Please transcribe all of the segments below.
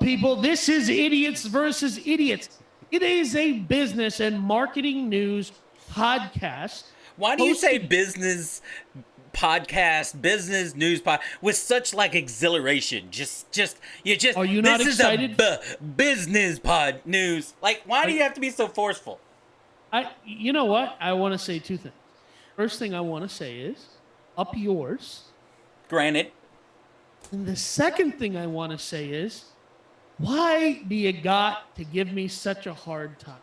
people. This is Idiots versus Idiots. It is a business and marketing news podcast. Why do you say business podcast, business news pod with such like exhilaration? Are you not excited? This is a business pod news. Like, why do you have to be so forceful? You know what? I want to say two things. First thing I want to say is, up yours. Granted. And the second thing I want to say is, why do you got to give me such a hard time?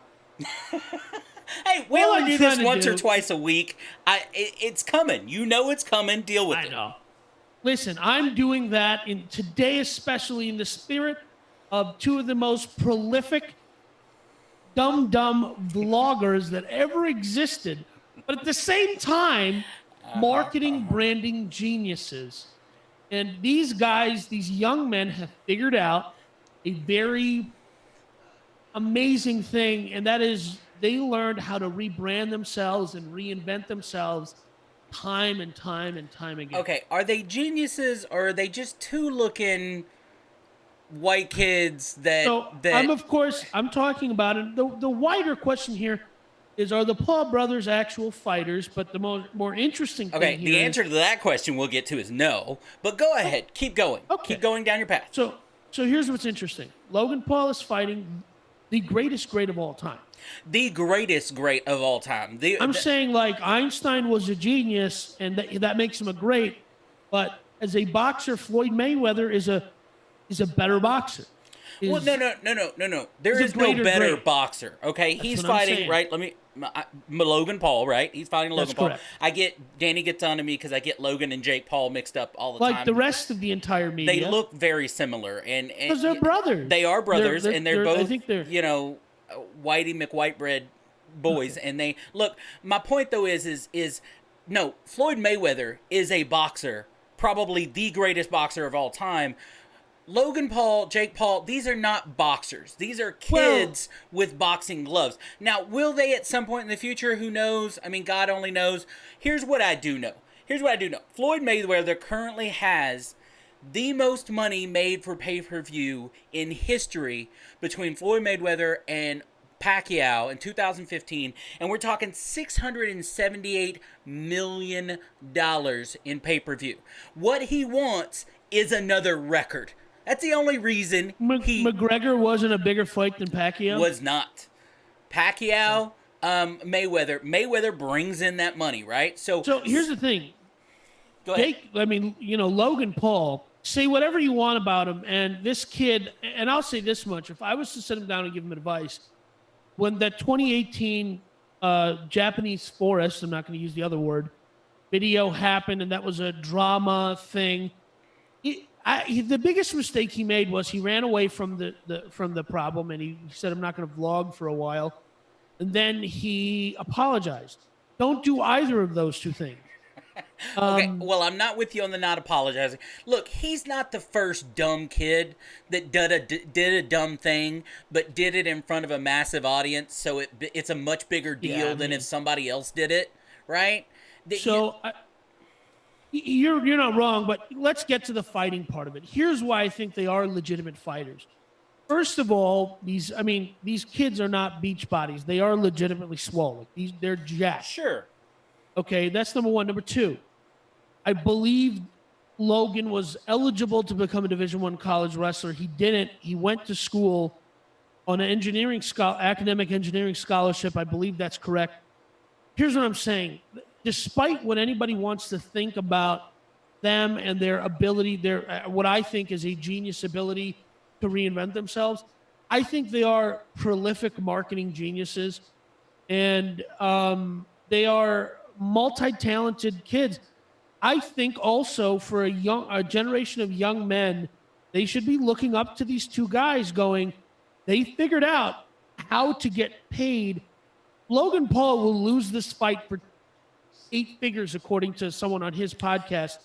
Hey, we only do this once or twice a week. It's coming. You know it's coming. Deal with it. I know. Listen, I'm doing that today, especially in the spirit of two of the most prolific dumb vloggers that ever existed, but at the same time, marketing, branding geniuses. And these guys, these young men have figured out a very amazing thing, and that is they learned how to rebrand themselves and reinvent themselves time and time and time again. Okay, are they geniuses or are they just two looking white kids that... I'm talking about it. The wider question here is, are the Paul brothers actual fighters? But the more interesting thing here the answer to that question we'll get to is no. But go ahead. Keep going. Okay. Keep going down your path. So here's what's interesting. Logan Paul is fighting the greatest great of all time. The greatest great of all time. I'm saying, like, Einstein was a genius, and that makes him a great. But as a boxer, Floyd Mayweather is a better boxer. No. There is no better boxer. Okay, he's fighting, right? Logan Paul, right? He's fighting Logan Paul. Correct. Danny gets on to me because I get Logan and Jake Paul mixed up all the time. Like the rest of the entire media. They look very similar, and because they're brothers. They are brothers, and they're both, I think they're, Whitey McWhitebread boys. And they look. My point though is no, Floyd Mayweather is a boxer, probably the greatest boxer of all time. Logan Paul, Jake Paul, these are not boxers. These are kids with boxing gloves. Now, will they at some point in the future? Who knows? I mean, God only knows. Here's what I do know. Floyd Mayweather currently has the most money made for pay-per-view in history between Floyd Mayweather and Pacquiao in 2015, and we're talking $678 million in pay-per-view. What he wants is another record. That's the only reason McGregor wasn't a bigger fight than Pacquiao? Was not. Pacquiao, Mayweather brings in that money, right? So here's the thing. Go ahead. Logan Paul, say whatever you want about him, and this kid, and I'll say this much, if I was to sit him down and give him advice, when that 2018 Japanese forest, I'm not going to use the other word, video happened, and that was a drama thing, the biggest mistake he made was he ran away from the problem, and he said, I'm not going to vlog for a while. And then he apologized. Don't do either of those two things. Okay, well, I'm not with you on the not apologizing. Look, he's not the first dumb kid that did a dumb thing, but did it in front of a massive audience, so it's a much bigger deal than if somebody else did it, right? You're not wrong, but let's get to the fighting part of it. Here's why I think they are legitimate fighters. First of all, these kids are not beach bodies. They are legitimately swollen. They're jacked. Sure. Okay, that's number one. Number two, I believe Logan was eligible to become a Division I college wrestler. He didn't. He went to school on an academic engineering scholarship. I believe that's correct. Here's what I'm saying. Despite what anybody wants to think about them and their ability, what I think is a genius ability to reinvent themselves, I think they are prolific marketing geniuses, and they are multi-talented kids. I think also for a generation of young men, they should be looking up to these two guys going, they figured out how to get paid. Logan Paul will lose this fight for 8 figures, according to someone on his podcast.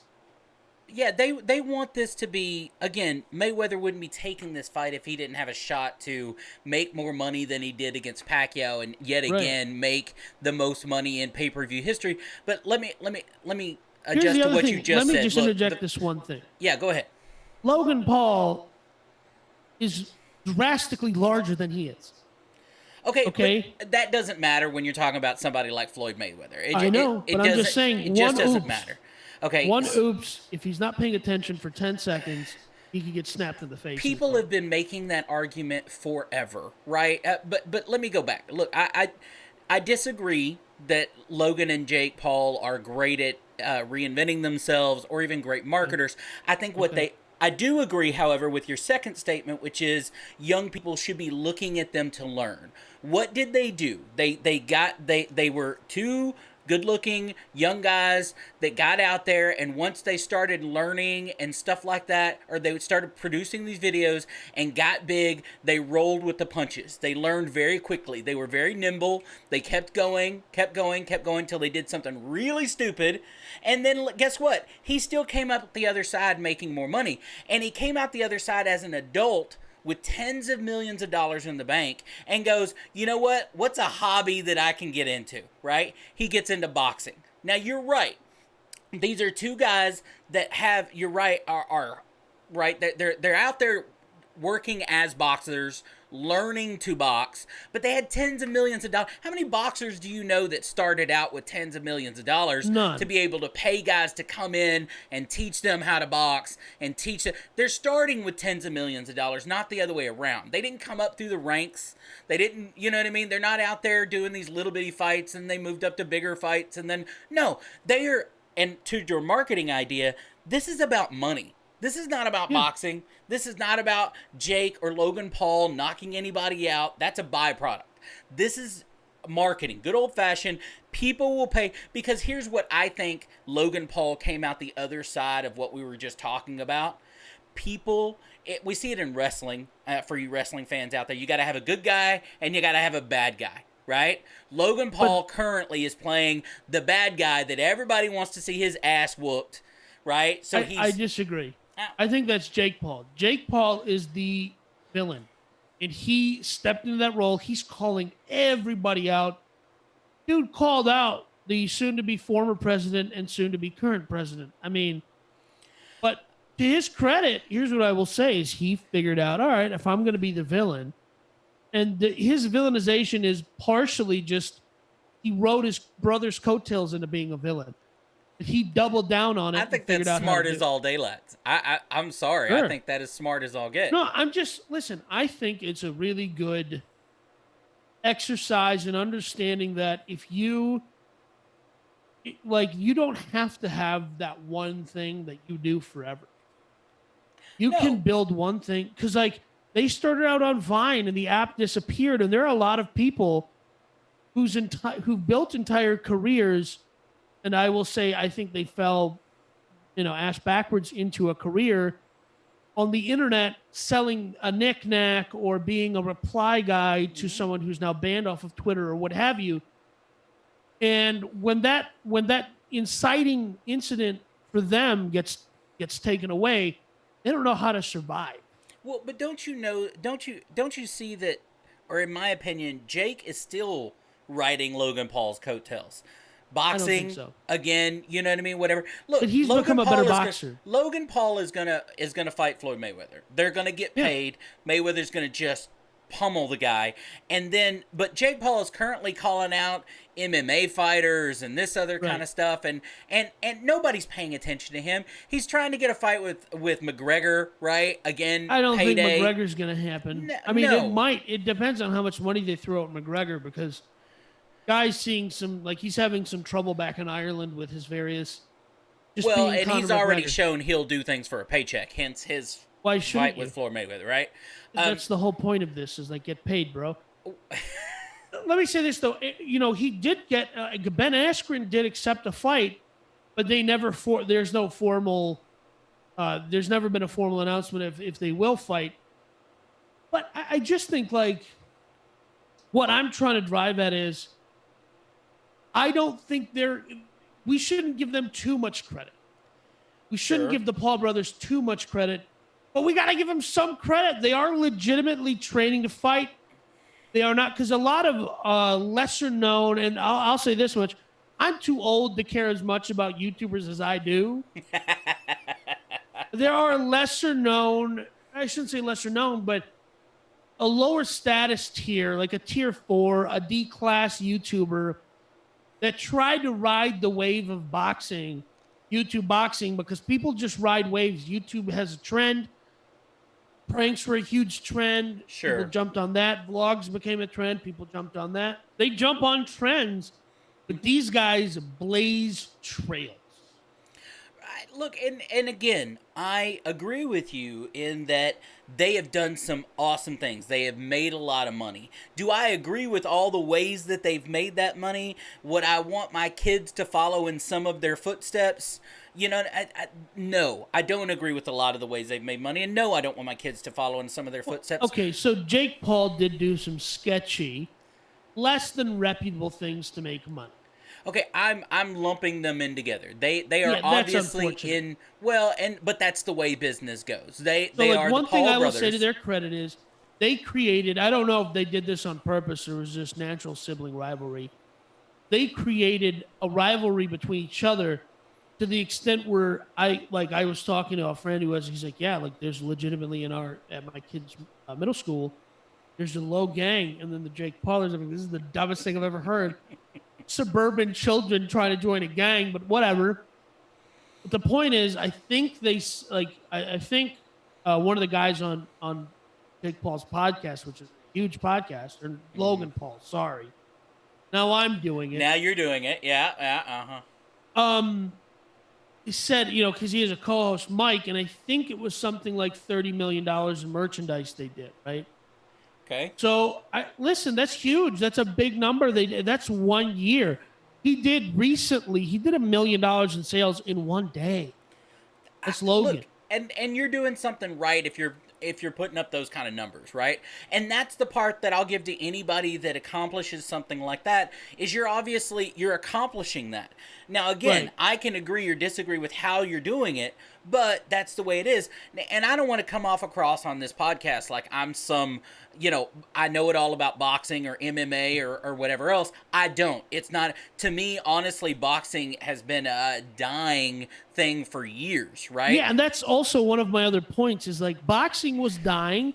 Yeah, they want this to be, again, Mayweather wouldn't be taking this fight if he didn't have a shot to make more money than he did against Pacquiao and yet again make the most money in pay-per-view history. But let me adjust to what you just said. Let me just interject this one thing. Yeah, go ahead. Logan Paul is drastically larger than he is. Okay. But that doesn't matter when you're talking about somebody like Floyd Mayweather. I know, but I'm just saying, it just doesn't matter. Okay. One oops, if he's not paying attention for 10 seconds, he could get snapped in the face. People have been making that argument forever, right? But let me go back. Look, I disagree that Logan and Jake Paul are great at reinventing themselves or even great marketers. I think I do agree, however, with your second statement, which is young people should be looking at them to learn. What did they do? They were two good-looking young guys that got out there, and once they started learning and stuff like that, or they started producing these videos and got big, they rolled with the punches. They learned very quickly. They were very nimble. They kept going till they did something really stupid. And then guess what? He still came out the other side making more money. And he came out the other side as an adult with tens of millions of dollars in the bank and goes, you know what? What's a hobby that I can get into, right? He gets into boxing. Now, you're right. These are two guys that have, you're right, are right. They're out there working as boxers, learning to box, but they had tens of millions of dollars. How many boxers do you know that started out with tens of millions of dollars? None. To be able to pay guys to come in and teach them how to box and teach them? They're starting with tens of millions of dollars, not the other way around. They didn't come up through the ranks. They didn't, you know what I mean? They're not out there doing these little bitty fights and they moved up to bigger fights and then, no, they are, and to your marketing idea, this is about money. This is not about boxing. This is not about Jake or Logan Paul knocking anybody out. That's a byproduct. This is marketing. Good old-fashioned. People will pay. Because here's what I think Logan Paul came out the other side of what we were just talking about. We see it in wrestling. For you wrestling fans out there, you got to have a good guy and you got to have a bad guy. Right? Logan Paul currently is playing the bad guy that everybody wants to see his ass whooped. Right? So I disagree. I think that's Jake Paul. Jake Paul is the villain, and he stepped into that role. He's calling everybody out. Dude called out the soon-to-be former president and soon-to-be current president. I mean, but to his credit, here's what I will say is he figured out, all right, if I'm going to be the villain, and his villainization is partially just he rode his brother's coattails into being a villain. He doubled down on it. I think that's smart as all daylight. I'm sorry. Sure. I think that is smart as all get. No, listen, I think it's a really good exercise in understanding that if you don't have to have that one thing that you do forever. You can build one thing. Because, they started out on Vine and the app disappeared. And there are a lot of people who built entire careers. And I will say, I think they fell, ass backwards into a career on the internet selling a knick-knack or being a reply guy to someone who's now banned off of Twitter or what have you. And when that inciting incident for them gets taken away, they don't know how to survive. Well, but don't you see that, or in my opinion, Jake is still riding Logan Paul's coattails. Boxing, I don't think so. Again, you know what I mean? Whatever. Look, but he's become a better boxer. Logan Paul is gonna fight Floyd Mayweather. They're gonna get paid. Mayweather's gonna just pummel the guy. And then, but Jake Paul is currently calling out MMA fighters and this other kind of stuff, and nobody's paying attention to him. He's trying to get a fight with McGregor, right? Again, I don't payday. think McGregor's gonna happen. It might. It depends on how much money they throw at McGregor because. Guy's seeing he's having some trouble back in Ireland with his various. He's already shown he'll do things for a paycheck. Hence his fight with Floyd Mayweather, right? That's the whole point of this: is get paid, bro. Let me say this though, he did get Ben Askren did accept a fight, but they never there's no formal. There's never been a formal announcement if they will fight. But I just think what I'm trying to drive at is. I don't think we shouldn't give them too much credit. We shouldn't give the Paul brothers too much credit, but we got to give them some credit. They are legitimately training to fight. They are not, because a lot of lesser known, and I'll say this much, I'm too old to care as much about YouTubers as I do. There are lesser known, I shouldn't say lesser known, but a lower status tier, like a tier 4, a D class YouTuber that tried to ride the wave of boxing, YouTube boxing, because people just ride waves. YouTube has a trend. Pranks were a huge trend. People Sure. jumped on that. Vlogs became a trend. People jumped on that. They jump on trends, but these guys blaze trails. Look, and again, I agree with you in that they have done some awesome things. They have made a lot of money. Do I agree with all the ways that they've made that money? Would I want my kids to follow in some of their footsteps? You know, no, I don't agree with a lot of the ways they've made money, and no, I don't want my kids to follow in some of their footsteps. Okay, so Jake Paul did do some sketchy, less than reputable things to make money. Okay, I'm lumping them in together. They are Yeah, that's obviously unfortunate. in but that's the way business goes. They So, like, are one the thing Paul I will brothers. say to their credit is they created, I don't know if they did this on purpose or it was just natural sibling rivalry. They created a rivalry between each other to the extent where I was talking to a friend he's like, yeah, like there's legitimately at my kids' middle school, there's the Low gang and then the Jake Paulers. I mean, this is the dumbest thing I've ever heard. Suburban children trying to join a gang, but whatever. But the point is, I think I think one of the guys on Jake Paul's podcast, which is a huge podcast, or Logan Paul, sorry. Now I'm doing it. Now you're doing it. Yeah, yeah, He said, because he has a co-host, Mike, and I think it was something like $30 million in merchandise they did, right? Okay. So listen, that's huge. That's a big number. That's 1 year. He did $1 million in sales in one day. That's Logan. Look, and you're doing something right if you're putting up those kind of numbers, right? And that's the part that I'll give to anybody that accomplishes something like that is you're accomplishing that. Now again, Right. I can agree or disagree with how you're doing it, but that's the way it is. And I don't want to come off across on this podcast like I'm some, I know it all about boxing or MMA or whatever else. I don't. It's not, to me, honestly, boxing has been a dying thing for years, right? Yeah, and that's also one of my other points is like boxing was dying.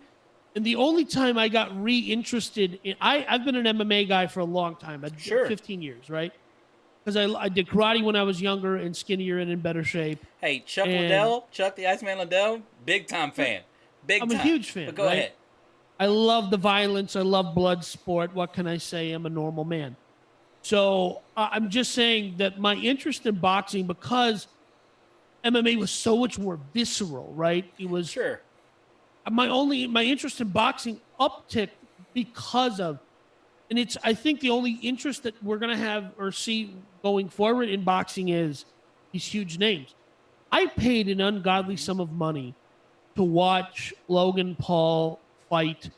And the only time I got reinterested in, I've been an MMA guy for a long time, Sure. 15 years, right? Because I did karate when I was younger and skinnier and in better shape. Hey, Chuck And- Liddell, Chuck the Iceman Liddell, big time fan. Big I'm time. a huge fan, But go right? ahead. I love the violence. I love blood sport. What can I say? I'm a normal man. So I'm just saying that my interest in boxing, because MMA was so much more visceral, right? It was Sure. my interest in boxing upticked because of, and it's I think the only interest that we're gonna have or see going forward in boxing is these huge names. I paid an ungodly sum of money to watch Logan Paul fight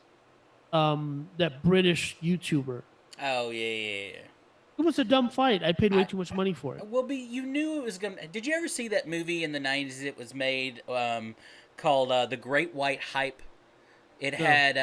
that British YouTuber. Oh, yeah. It was a dumb fight. I paid way too much money for it. Well, you knew it was going to... Did you ever see that movie in the 90s that was made called The Great White Hype? It had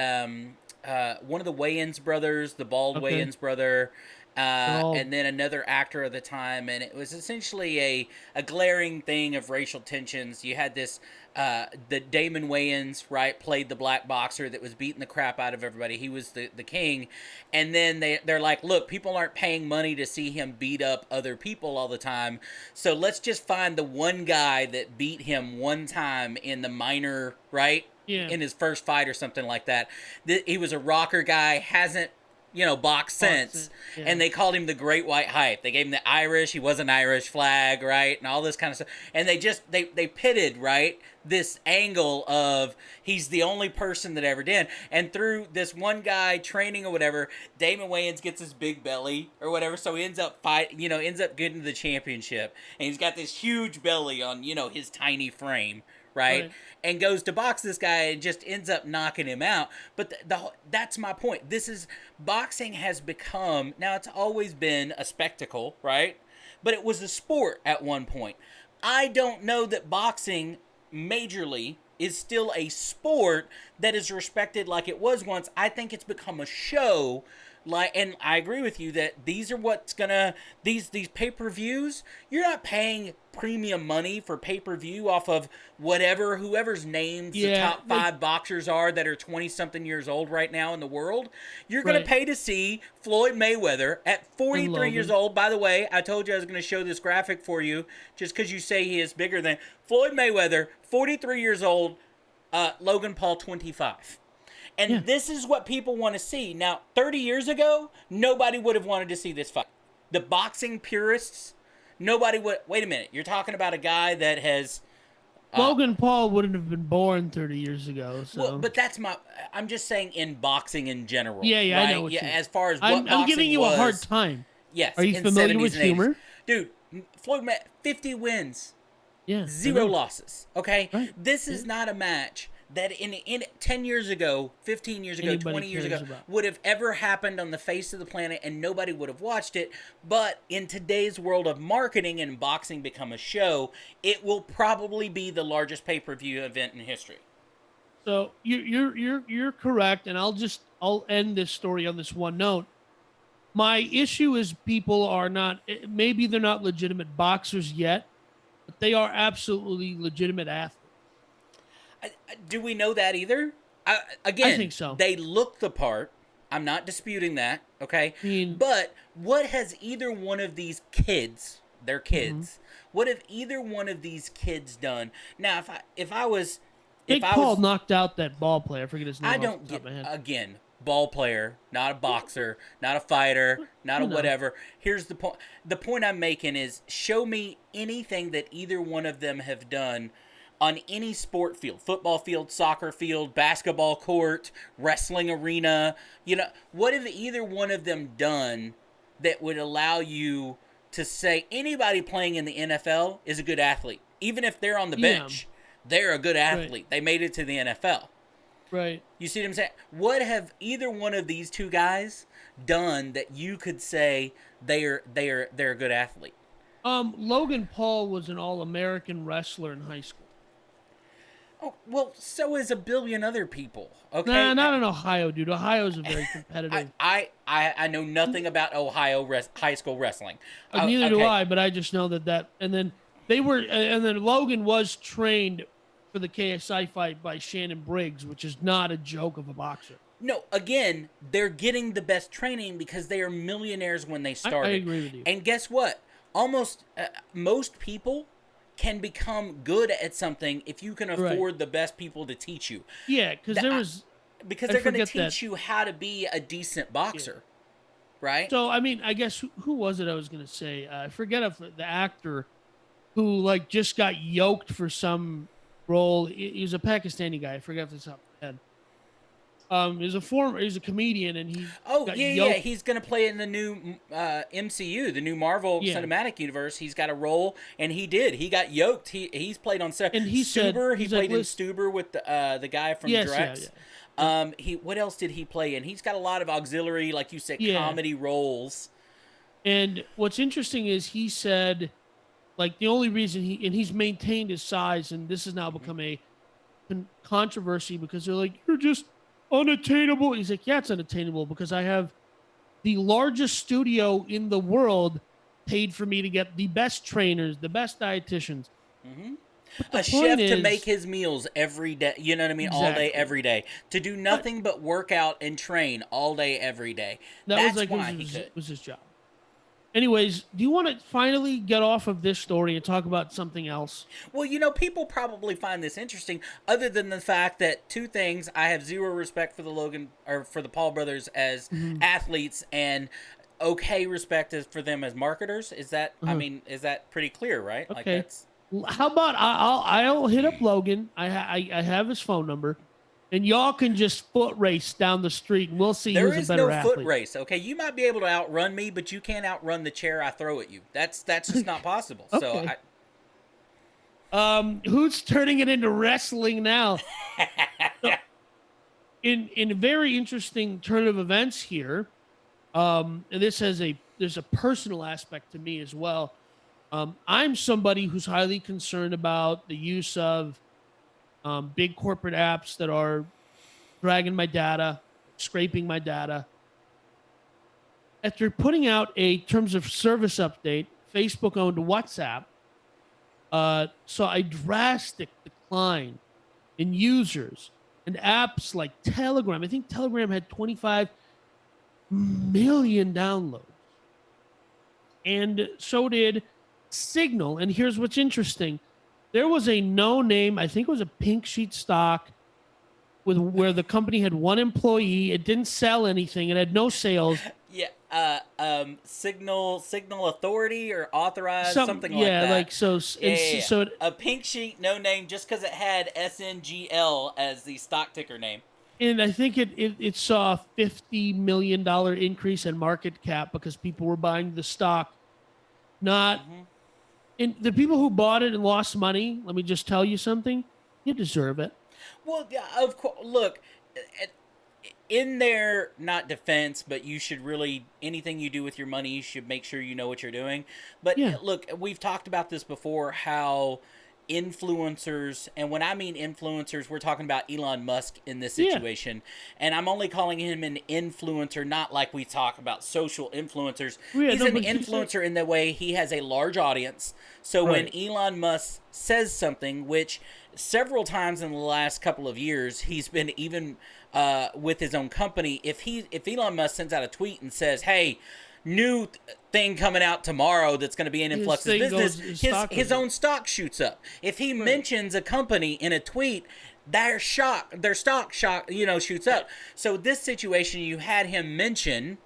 one of the Wayans brothers, the bald Okay. Wayans brother, all- and then another actor of the time, and it was essentially a glaring thing of racial tensions. You had this, the Damon Wayans, right, played the black boxer that was beating the crap out of everybody. He was the king, and then they're like, look, people aren't paying money to see him beat up other people all the time, so let's just find the one guy that beat him one time in the minor, right? Yeah. In his first fight or something like that. He was a rocker guy, hasn't, boxed since. Yeah. And they called him the Great White Hype. They gave him the Irish, he was an Irish flag, right? And all this kind of stuff. And they pitted, right, this angle of he's the only person that ever did. And through this one guy training or whatever, Damon Wayans gets his big belly or whatever, so he ends up ends up getting the championship. And he's got this huge belly on, his tiny frame. Right? And goes to box this guy and just ends up knocking him out. But that's my point. Boxing has become, now it's always been a spectacle, right? But it was a sport at one point. I don't know that boxing majorly is still a sport that is respected like it was once. I think it's become a show Like, and I agree with you that these are what's gonna these pay-per-views. You're not paying premium money for pay-per-view off of whoever's names the Yeah, top five boxers are that are 20 something years old right now in the world. You're gonna right. pay to see Floyd Mayweather at And 43 years Logan. old. By the way, I told you I was gonna show this graphic for you just because you say he is bigger than Floyd Mayweather, 43 years old. Logan Paul, 25. And Yeah. this is what people want to see. Now, 30 years ago, nobody would have wanted to see this fight. The boxing purists, nobody would. Wait a minute. You're talking about a guy that has. Logan Paul wouldn't have been born 30 years ago. So. Well, but that's my. I'm just saying in boxing in general. Yeah, right? I know what you mean. As far as what I'm giving you was, a hard time. Yes. Are you in familiar 70s with and 80s. humor? Dude, Floyd 50 wins, Yeah. 0 losses. Okay, Right. this is not a match that in 10 years ago, 15 years ago, Anybody 20 years ago cares about. would have ever happened on the face of the planet and nobody would have watched it. But in today's world of marketing and boxing become a show, it will probably be the largest pay-per-view event in history. So you're correct, and I'll end this story on this one note. My issue is people are not, maybe they're not legitimate boxers yet, but they are absolutely legitimate athletes. Do we know that either? Again, I think so. They look the part. I'm not disputing that, okay? I mean, but what has either one of these kids, they're kids, what have either one of these kids done? Now, if I was... Jake Paul knocked out that ball player. I forget his name. I don't get, again, ball player, not a boxer, not a fighter, not a whatever. Here's the point. The point I'm making is show me anything that either one of them have done on any sport field, football field, soccer field, basketball court, wrestling arena. You know, what have either one of them done that would allow you to say anybody playing in the NFL is a good athlete? Even if they're on the bench, they're a good athlete. Right. They made it to the NFL. Right. You see what I'm saying? What have either one of these two guys done that you could say they're a good athlete? Logan Paul was an All-American wrestler in high school. Oh, well, so is a billion other people. Okay, Nah, not in Ohio, dude. Ohio's a very competitive. I know nothing about Ohio high school wrestling. Neither do I, but I just know that. And then Logan was trained for the KSI fight by Shannon Briggs, which is not a joke of a boxer. No, again, they're getting the best training because they are millionaires when they started. I agree with you. And guess what? Almost most people can become good at something if you can afford the best people to teach you. Yeah, because they're going to teach you how to be a decent boxer, right? So I mean, I guess who was it? I was going to say I forget if the actor who like just got yoked for some role. He was a Pakistani guy. I forget if it's up head. He's a comedian, and he. He's gonna play in the new MCU, the new Marvel Cinematic Universe. He's got a role, and he got yoked. He's played on set. And he Stuber. He played in Stuber with the guy from Drex. Yeah. What else did he play in? He's got a lot of auxiliary, like you said, comedy roles. And what's interesting is he said, like the only reason he's maintained his size, and this has now become a controversy because they're like, you're just unattainable. He's like, yeah, it's unattainable because I have the largest studio in the world paid for me to get the best trainers, the best dietitians. A chef to make his meals every day, you know what I mean? Exactly. All day, every day. To do nothing but work out and train all day, every day. That's why he was his job. Anyways, do you want to finally get off of this story and talk about something else? Well, people probably find this interesting, other than the fact that two things: I have zero respect for the Paul brothers as athletes, and respect for them as marketers. Is that? I mean, is that pretty clear, right? Okay. How about I'll hit up Logan. I have his phone number. And y'all can just foot race down the street, and we'll see who's a better athlete. There is no foot race, okay? You might be able to outrun me, but you can't outrun the chair I throw at you. That's just not possible. Okay. So, who's turning it into wrestling now? So, in a very interesting turn of events here, and there's a personal aspect to me as well. I'm somebody who's highly concerned about the use of big corporate apps that are dragging my data, scraping my data. after putting out a terms of service update, Facebook owned WhatsApp, saw a drastic decline in users and apps like Telegram. I think Telegram had 25 million downloads. And so did Signal. And here's what's interesting. There was a no-name, I think it was a pink sheet stock with where the company had one employee. It didn't sell anything. It had no sales. Yeah. Signal Authority or Authorized, something like yeah, that. like so. Yeah. So a pink sheet, no name, just because it had SNGL as the stock ticker name. and I think it saw a $50 million increase in market cap because people were buying the stock. Not, and the people who bought it and lost money. Let me just tell you something. You deserve it. Well, yeah, of course. Look, in their not defense, but you should really, anything you do with your money, you should make sure you know what you're doing. But Yeah. look, we've talked about this before, how influencers, and when I mean influencers, we're talking about Elon Musk in this situation. And I'm only calling him an influencer, not like we talk about social influencers. He's an influencer in the way he has a large audience. So when Elon Musk says something, which several times in the last couple of years, he's been even with his own company. If Elon Musk sends out a tweet and says, "Hey, new thing coming out tomorrow that's going to be an influx of business," his own stock shoots up. If he mentions a company in a tweet, their stock shoots up. So this situation, you had him mention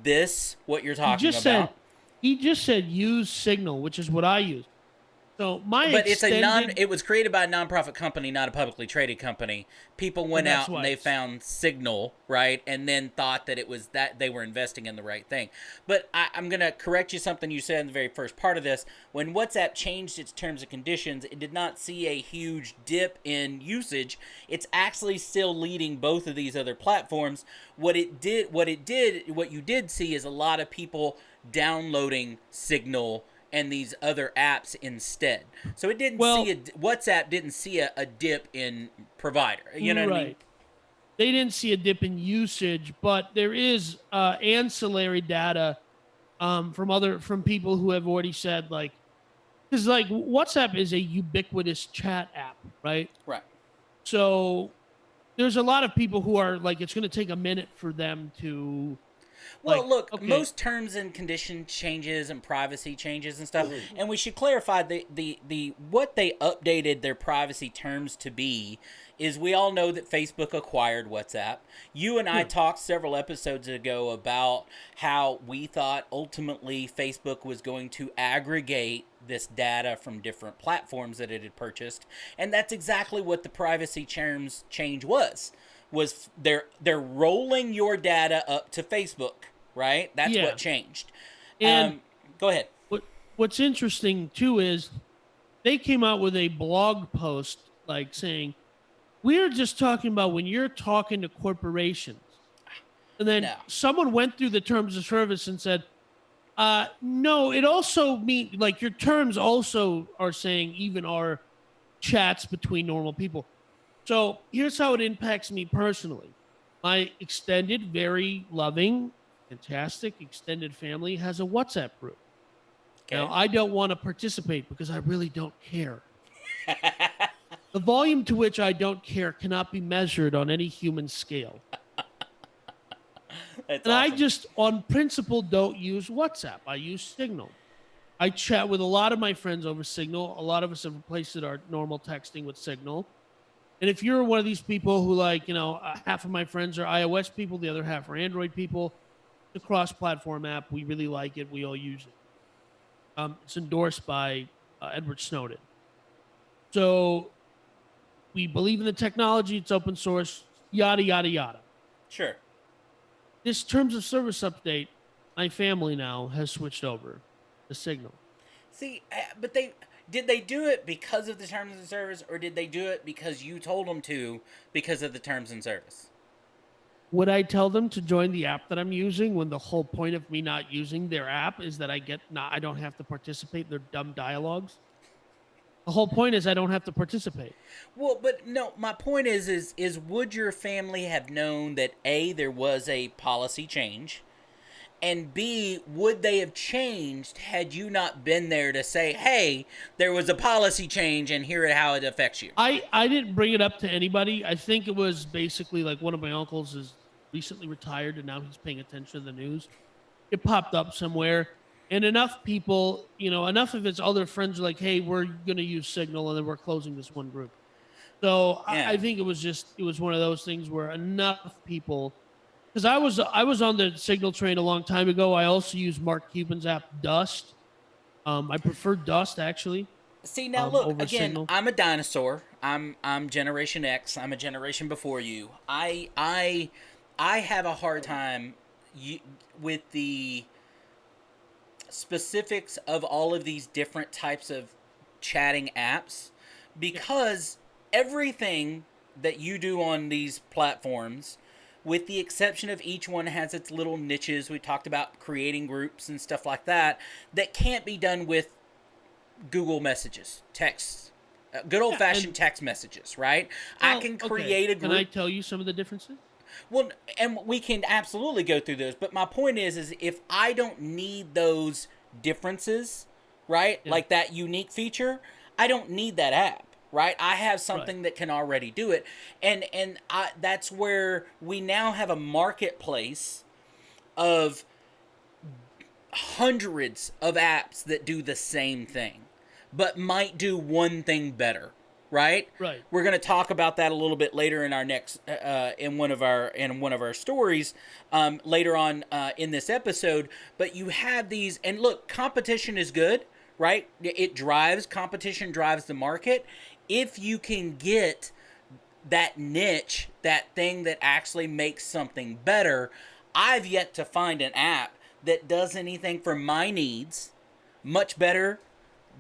this, what you're talking about. He just said use Signal, which is what I use. So it was created by a nonprofit company, not a publicly traded company. People went out and they found Signal, right, and then thought that it was that they were investing in the right thing. But I'm going to correct you something you said in the very first part of this. When WhatsApp changed its terms and conditions, it did not see a huge dip in usage. It's actually still leading both of these other platforms. What you did see is a lot of people downloading Signal and these other apps instead. So it didn't WhatsApp didn't see a dip in provider. You know what I mean? They didn't see a dip in usage, but there is ancillary data from people who have already said, like, because like WhatsApp is a ubiquitous chat app, right? Right. So there's a lot of people who are like, it's going to take a minute for them to. Well, look, most terms and condition changes and privacy changes and stuff, and we should clarify the what they updated their privacy terms to be is we all know that Facebook acquired WhatsApp. You and I talked several episodes ago about how we thought ultimately Facebook was going to aggregate this data from different platforms that it had purchased, and that's exactly what the privacy terms change was they're rolling your data up to Facebook, right? That's what changed. And go ahead. What's interesting too is they came out with a blog post like saying, we're just talking about when you're talking to corporations. And then someone went through the terms of service and said, no, it also means like your terms also are saying even our chats between normal people. So here's how it impacts me personally. My extended, very loving, fantastic extended family has a WhatsApp group. Okay. Now, I don't want to participate because I really don't care. The volume to which I don't care cannot be measured on any human scale. And awesome. I just, on principle, don't use WhatsApp. I use Signal. I chat with a lot of my friends over Signal. A lot of us have replaced our normal texting with Signal. And if you're one of these people who half of my friends are iOS people, the other half are Android people, it's a cross-platform app. We really like it. We all use it. It's endorsed by Edward Snowden. So we believe in the technology. It's open source, yada, yada, yada. Sure. This terms of service update, my family now has switched over to Signal. See, but did they do it because of the terms and service, or did they do it because you told them to because of the terms and service? Would I tell them to join the app that I'm using when the whole point of me not using their app is that I don't have to participate in their dumb dialogues? The whole point is I don't have to participate. Well, but no, my point is would your family have known that A, there was a policy change, And B, would they have changed had you not been there to say, hey, there was a policy change and here how it affects you? I didn't bring it up to anybody. I think it was basically like one of my uncles is recently retired and now he's paying attention to the news. It popped up somewhere, and enough people, enough of his other friends are like, "Hey, we're going to use Signal, and then we're closing this one group." So I Yeah. think it was one of those things where enough people, because I was on the Signal train a long time ago. I also use Mark Cuban's app Dust. I prefer Dust actually See, now look, over again, Signal. I'm a dinosaur. I'm Generation X. I'm a generation before you. I have a hard time with the specifics of all of these different types of chatting apps Yeah. because everything that you do on these platforms, with the exception of each one has its little niches. We talked about creating groups and stuff like that can't be done with Google messages, texts, good old Yeah, fashioned and text messages, right? I well, can okay. create a Can I group. tell you some of the differences? Well, and we can absolutely go through those. But my point is if I don't need those differences, right? Yeah, Like that unique feature, I don't need that app. Right, I have right. something that can already do it, that's where we now have a marketplace of hundreds of apps that do the same thing, but might do one thing better. Right? Right. We're going to talk about that a little bit later in our next in one of our stories later on in this episode. But you have these, and look, competition is good, right? Competition drives the market. If you can get that niche, that thing that actually makes something better, I've yet to find an app that does anything for my needs much better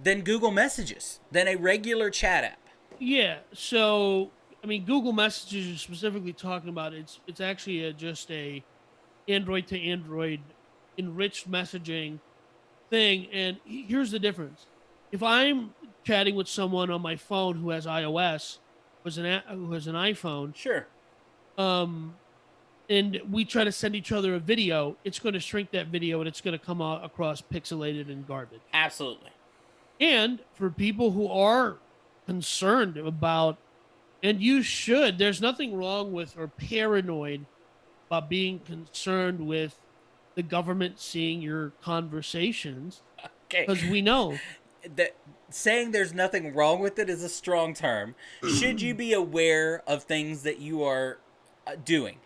than Google Messages, than a regular chat app. Yeah. So, I mean, Google Messages you're specifically talking about. It's actually just a Android to Android enriched messaging thing. And here's the difference: if I'm chatting with someone on my phone who has iOS, who has an iPhone, Sure. um, and we try to send each other a video, it's going to shrink that video and it's going to come out across pixelated and garbage. Absolutely. And for people who are concerned about, and you should, there's nothing wrong with or paranoid about being concerned with the government seeing your conversations, Okay. because we know. That saying there's nothing wrong with it is a strong term. Should you be aware of things that you are doing?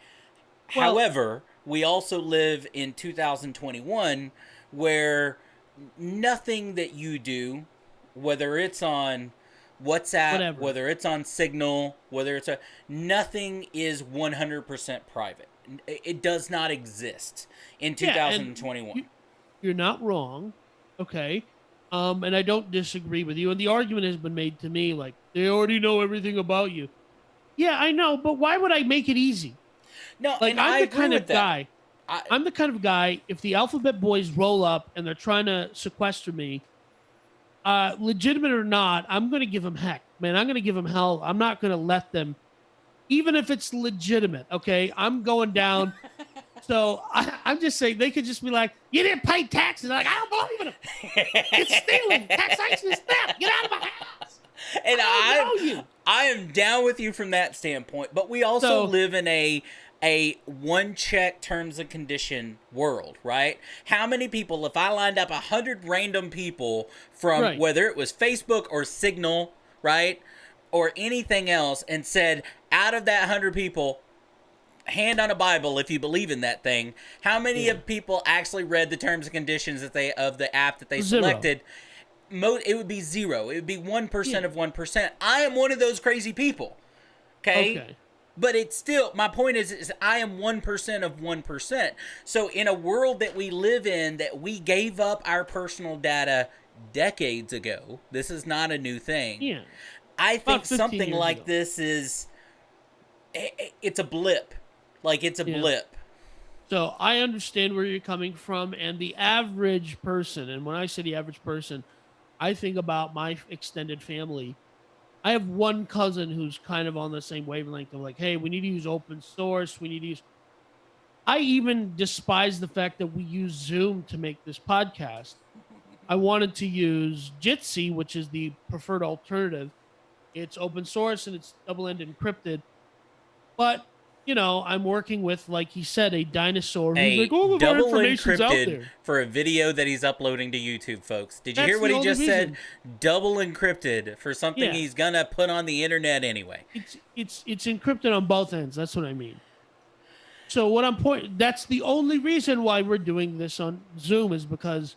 Well, However, we also live in 2021 where nothing that you do, whether it's on WhatsApp, whatever. whether it's on Signal, nothing is 100% private. It does not exist in Yeah, and 2021. you're not wrong. Okay. And I don't disagree with you. And the argument has been made to me like they already know everything about you. Yeah, I know, but why would I make it easy? No, Like and I agree with that. I, I'm the kind of guy, if the alphabet boys roll up and they're trying to sequester me, legitimate or not, I'm going to give them heck, man. I'm going to give them hell. I'm not going to let them, even if it's legitimate. Okay. I'm going down. So I'm just saying they could just be like, you didn't pay taxes. Like, I don't believe in them. It's stealing. Taxation is theft. Get out of my house. and I don't know you. I am down with you from that standpoint, but we also So, live in a one check terms and condition world, right? How many people, if I lined up 100 random people from right. whether it was Facebook or Signal, right, or anything else, and said out of that 100 people, hand on a Bible if you believe in that thing, how many Yeah. of people actually read the terms and conditions of the app that they Zero. selected? It would be zero. It would be 1% Yeah. of 1%. I am one of those crazy people. Okay? Okay. But it's still, my point is I am 1% of 1%. So in a world that we live in, that we gave up our personal data decades ago, this is not a new thing. Yeah. I think About 15 something years like ago. this is, it's a blip. Like it's a Yeah. blip. So I understand where you're coming from, and the average person, and when I say the average person, I think about my extended family. I have one cousin who's kind of on the same wavelength of like, hey, we need to use open source. We need to use. I even despise the fact that we use Zoom to make this podcast. I wanted to use Jitsi, which is the preferred alternative. It's open source and it's double-end encrypted. But, I'm working with, like he said, a dinosaur who's like, A all of our double information's out encrypted there. for a video that he's uploading to YouTube, folks. Did you That's hear what the he only just said? reason. Double encrypted for something Yeah. he's gonna put on the internet anyway. It's encrypted on both ends. That's what I mean. So what I'm point that's the only reason why we're doing this on Zoom is because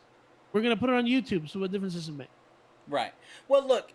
we're gonna put it on YouTube. So what difference does it make? Right. Well, look,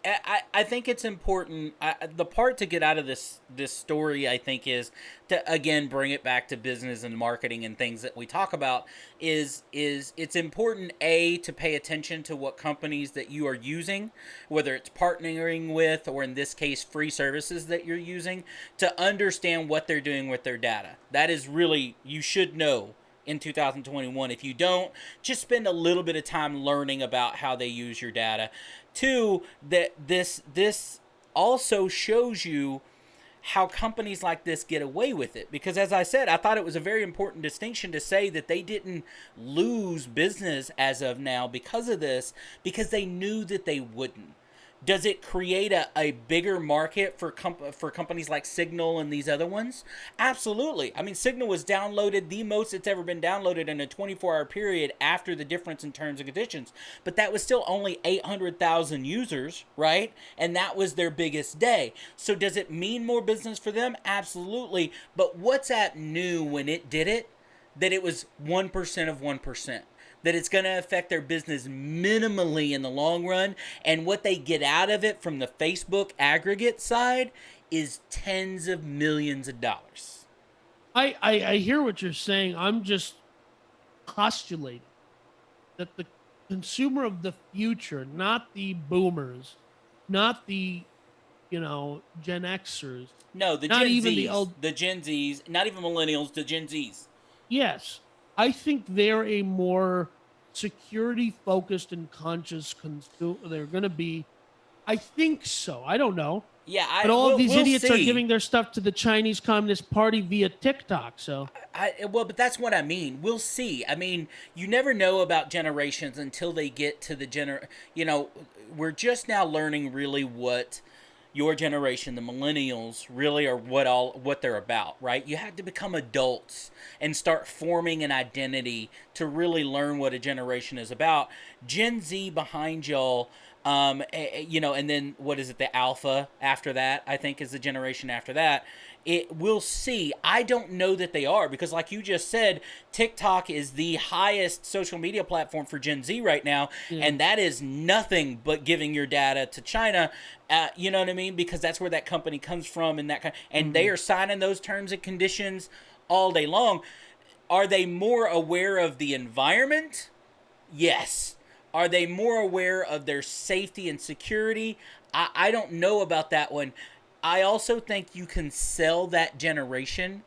I think it's important. The part to get out of this story, I think, is to again bring it back to business and marketing and things that we talk about. Is it's important to pay attention to what companies that you are using, whether it's partnering with or in this case free services that you're using, to understand what they're doing with their data. That is really, you should know in 2021. If you don't, just spend a little bit of time learning about how they use your data. Two, that this also shows you how companies like this get away with it. Because as I said, I thought it was a very important distinction to say that they didn't lose business as of now because of this, because they knew that they wouldn't. Does it create a bigger market for companies like Signal and these other ones? Absolutely. I mean, Signal was downloaded the most it's ever been downloaded in a 24-hour period after the difference in terms and conditions. But that was still only 800,000 users, right? And that was their biggest day. So does it mean more business for them? Absolutely. But WhatsApp knew when it did it that it was 1% of 1%. That it's going to affect their business minimally in the long run. And what they get out of it from the Facebook aggregate side is tens of millions of dollars. I hear what you're saying. I'm just postulating that the consumer of the future, not the boomers, not the, Gen Xers, No, the not Gen even Zs, the Gen Zs, not even millennials, the Gen Zs. yes, I think they're a more security focused and conscious consumer. They're going to be, I think so. I don't know. Yeah, But all of these we'll idiots are see. giving their stuff to the Chinese Communist Party via TikTok. So Well, but that's what I mean. We'll see. I mean, you never know about generations until they get to the we're just now learning really what your generation, the millennials, really are what they're about, right? You have to become adults and start forming an identity to really learn what a generation is about. Gen Z behind y'all, and then what is it? The Alpha after that, I think, is the generation after that. We'll see. I don't know that they are, because like you just said, TikTok is the highest social media platform for Gen Z right now, and that is nothing but giving your data to China. You know what I mean? Because that's where that company comes from, and they are signing those terms and conditions all day long. Are they more aware of the environment? Yes. Are they more aware of their safety and security? I don't know about that one. I also think you can sell that generation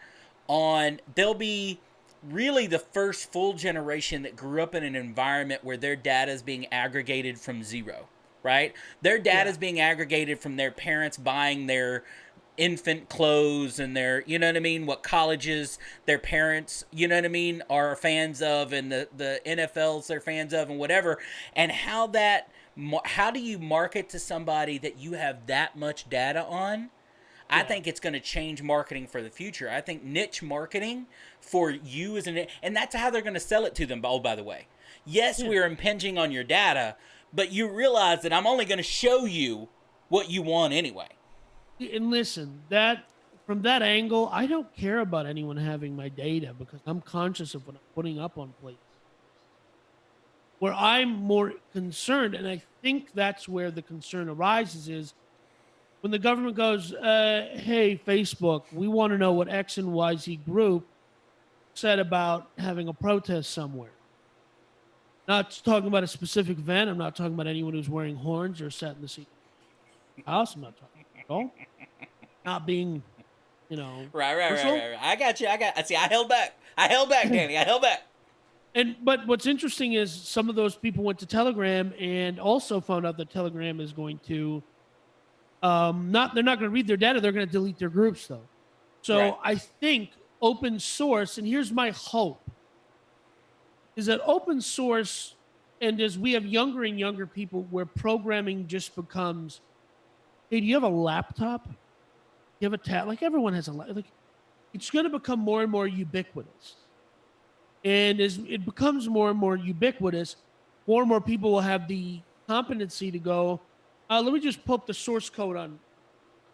on, they'll be really the first full generation that grew up in an environment where their data is being aggregated from zero, right? Their data is being aggregated from their parents buying their infant clothes and their, you know what I mean, what colleges their parents, you know what I mean, are fans of, and the NFLs they're fans of and whatever. And how do you market to somebody that you have that much data on? I think it's going to change marketing for the future. I think niche marketing for you and that's how they're going to sell it to them. Oh, by the way, yes, we are impinging on your data, but you realize that I'm only going to show you what you want anyway. And listen, that from that angle, I don't care about anyone having my data because I'm conscious of what I'm putting up on places. Where I'm more concerned, and I think that's where the concern arises, is when the government goes, hey, Facebook, we want to know what X and YZ group said about having a protest somewhere. Not talking about a specific event. I'm not talking about anyone who's wearing horns or sat in the seat of the house. I'm not talking about at all. Not being, Right. I got you. See, I held back, Danny. I held back. But what's interesting is some of those people went to Telegram and also found out that Telegram is going to they're not going to read their data. They're going to delete their groups though. So I think open source, and here's my hope, is that open source, and as we have younger and younger people where programming just becomes, hey, do you have a laptop? You have a tab? Like everyone has a like. It's going to become more and more ubiquitous. And as it becomes more and more ubiquitous, more and more people will have the competency to go, let me just pull up the source code on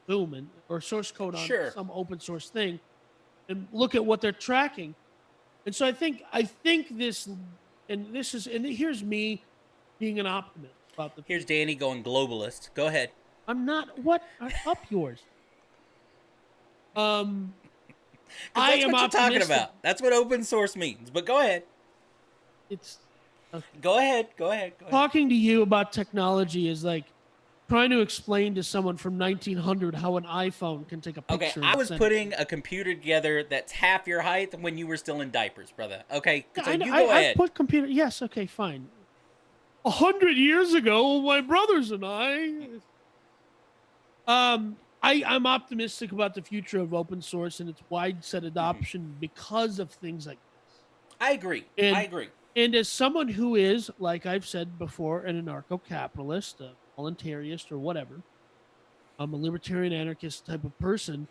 Zoom or source code on Sure. some open source thing and look at what they're tracking. And so I think this, and here's me being an optimist about the Here's future. Danny going globalist. Go ahead. I'm not, what? Up yours. Um, 'Cause I that's am what you're talking optimistic. about. That's what open source means. But go ahead. It's okay. Go ahead. Go ahead. Go ahead. Talking to you about technology is like trying to explain to someone from 1900 how an iPhone can take a Okay, picture. I and was send putting a computer together that's half your height when you were still in diapers, brother. Okay, Yeah, so I know. you go I ahead. put computer. Yes, okay, fine. 100 years ago, my brothers and I'm optimistic about the future of open source and its widespread adoption because of things like this. I agree. I And agree. and as someone who is, like I've said before, an anarcho-capitalist, a voluntarist, or whatever, I'm a libertarian anarchist type of person.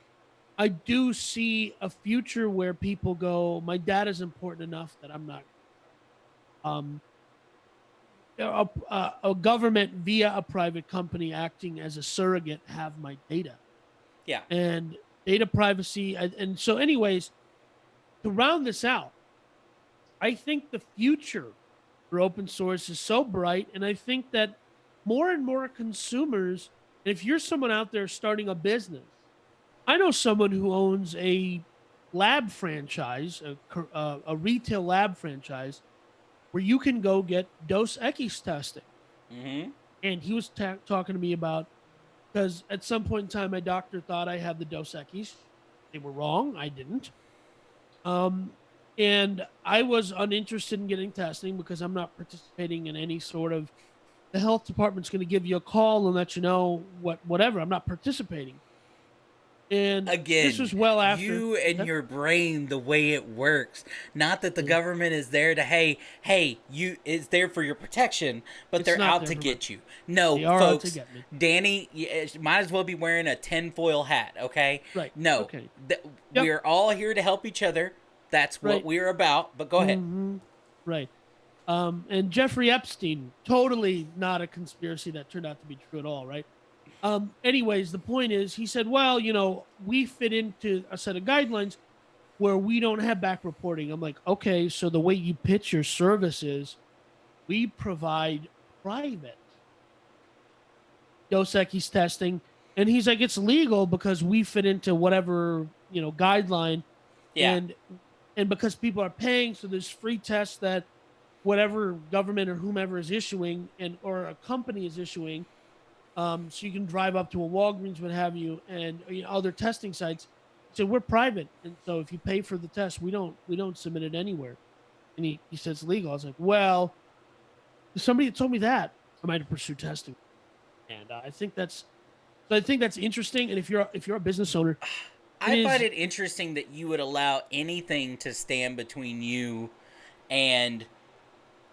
I do see a future where people go, my data is important enough that I'm not. Um, a government via a private company acting as a surrogate have my data Yeah. and data privacy. And so, anyways, to round this out, I think the future for open source is so bright, and I think that more and more consumers. If you're someone out there starting a business, I know someone who owns a lab franchise, a retail lab franchise, where you can go get Dos Equis testing. Mm-hmm. And he was talking to me about, because at some point in time, my doctor thought I had the Dos Equis. They were wrong. I didn't. Um, and I was uninterested in getting testing because I'm not participating in any sort of, the health department's going to give you a call and let you know whatever. I'm not participating. And this Again, was well after. you and your brain, the way it works. Not that the Yeah. government is there to, hey, you is there for your protection, but It's they're not out there to for get my- you. No, They are out to folks, get me. Danny might as well be wearing a tinfoil hat, okay? Right. No, Okay. Yep. we're all here to help each other. That's what Right. we're about, but go ahead. Mm-hmm. Right. And Jeffrey Epstein, totally not a conspiracy that turned out to be true at all, right? Anyways, the point is, he said, well, we fit into a set of guidelines where we don't have back reporting. I'm like, okay, so the way you pitch your service is we provide private Dos Equis testing. And he's like, it's legal because we fit into whatever, guideline. Yeah. And because people are paying, so there's free tests that whatever government or whomever is issuing or a company is issuing. So you can drive up to a Walgreens, what have you, and other testing sites. So we're private, and so if you pay for the test, we don't submit it anywhere. And he says it's legal. I was like, well, if somebody had told me that, I might have pursued testing. And I think that's interesting. And if you're a business owner, I find it interesting that you would allow anything to stand between you and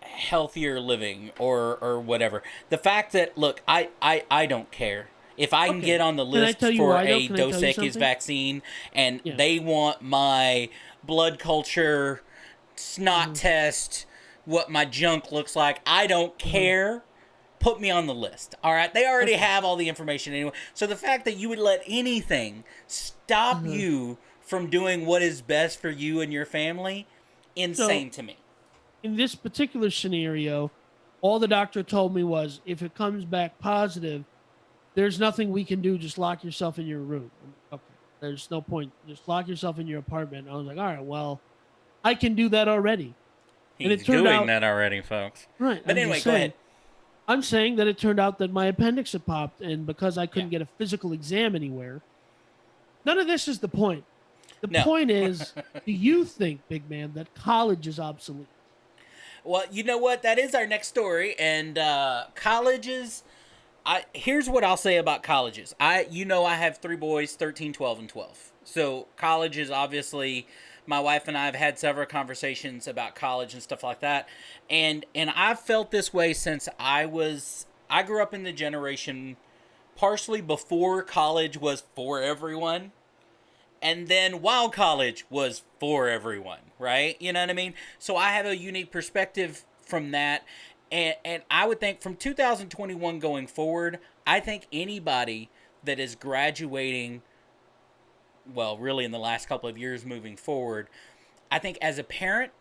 healthier living or whatever. The fact that, look, I don't care. If I can Okay. get on the Can I list tell you for why, though? a Can I tell Dos you Equis something? vaccine and Yeah. they want my blood culture snot test, what my junk looks like, I don't care. Put me on the list. All right. They already have all the information anyway. So the fact that you would let anything stop you from doing what is best for you and your family, insane to me. In this particular scenario, all the doctor told me was, if it comes back positive, there's nothing we can do. Just lock yourself in your room. Okay. There's no point. Just lock yourself in your apartment. I was like, all right, well, I can do that already. And He's it turned doing out, that already, folks. right. But I'm anyway, just go saying, ahead. I'm saying that it turned out that my appendix had popped, and because I couldn't Yeah. get a physical exam anywhere, none of this is the point. The No. point is, do you think, big man, that college is obsolete? Well, you know what? That is our next story. And colleges, here's what I'll say about colleges. I have 3 boys, 13, 12, and 12. So college is obviously My wife and I have had several conversations about college and stuff like that, and I've felt this way since I grew up in the generation partially before college was for everyone, and then while college was for everyone, right? You know what I mean? So I have a unique perspective from that. And I would think from 2021 going forward, I think anybody that is graduating, well, really in the last couple of years moving forward, I think as a parent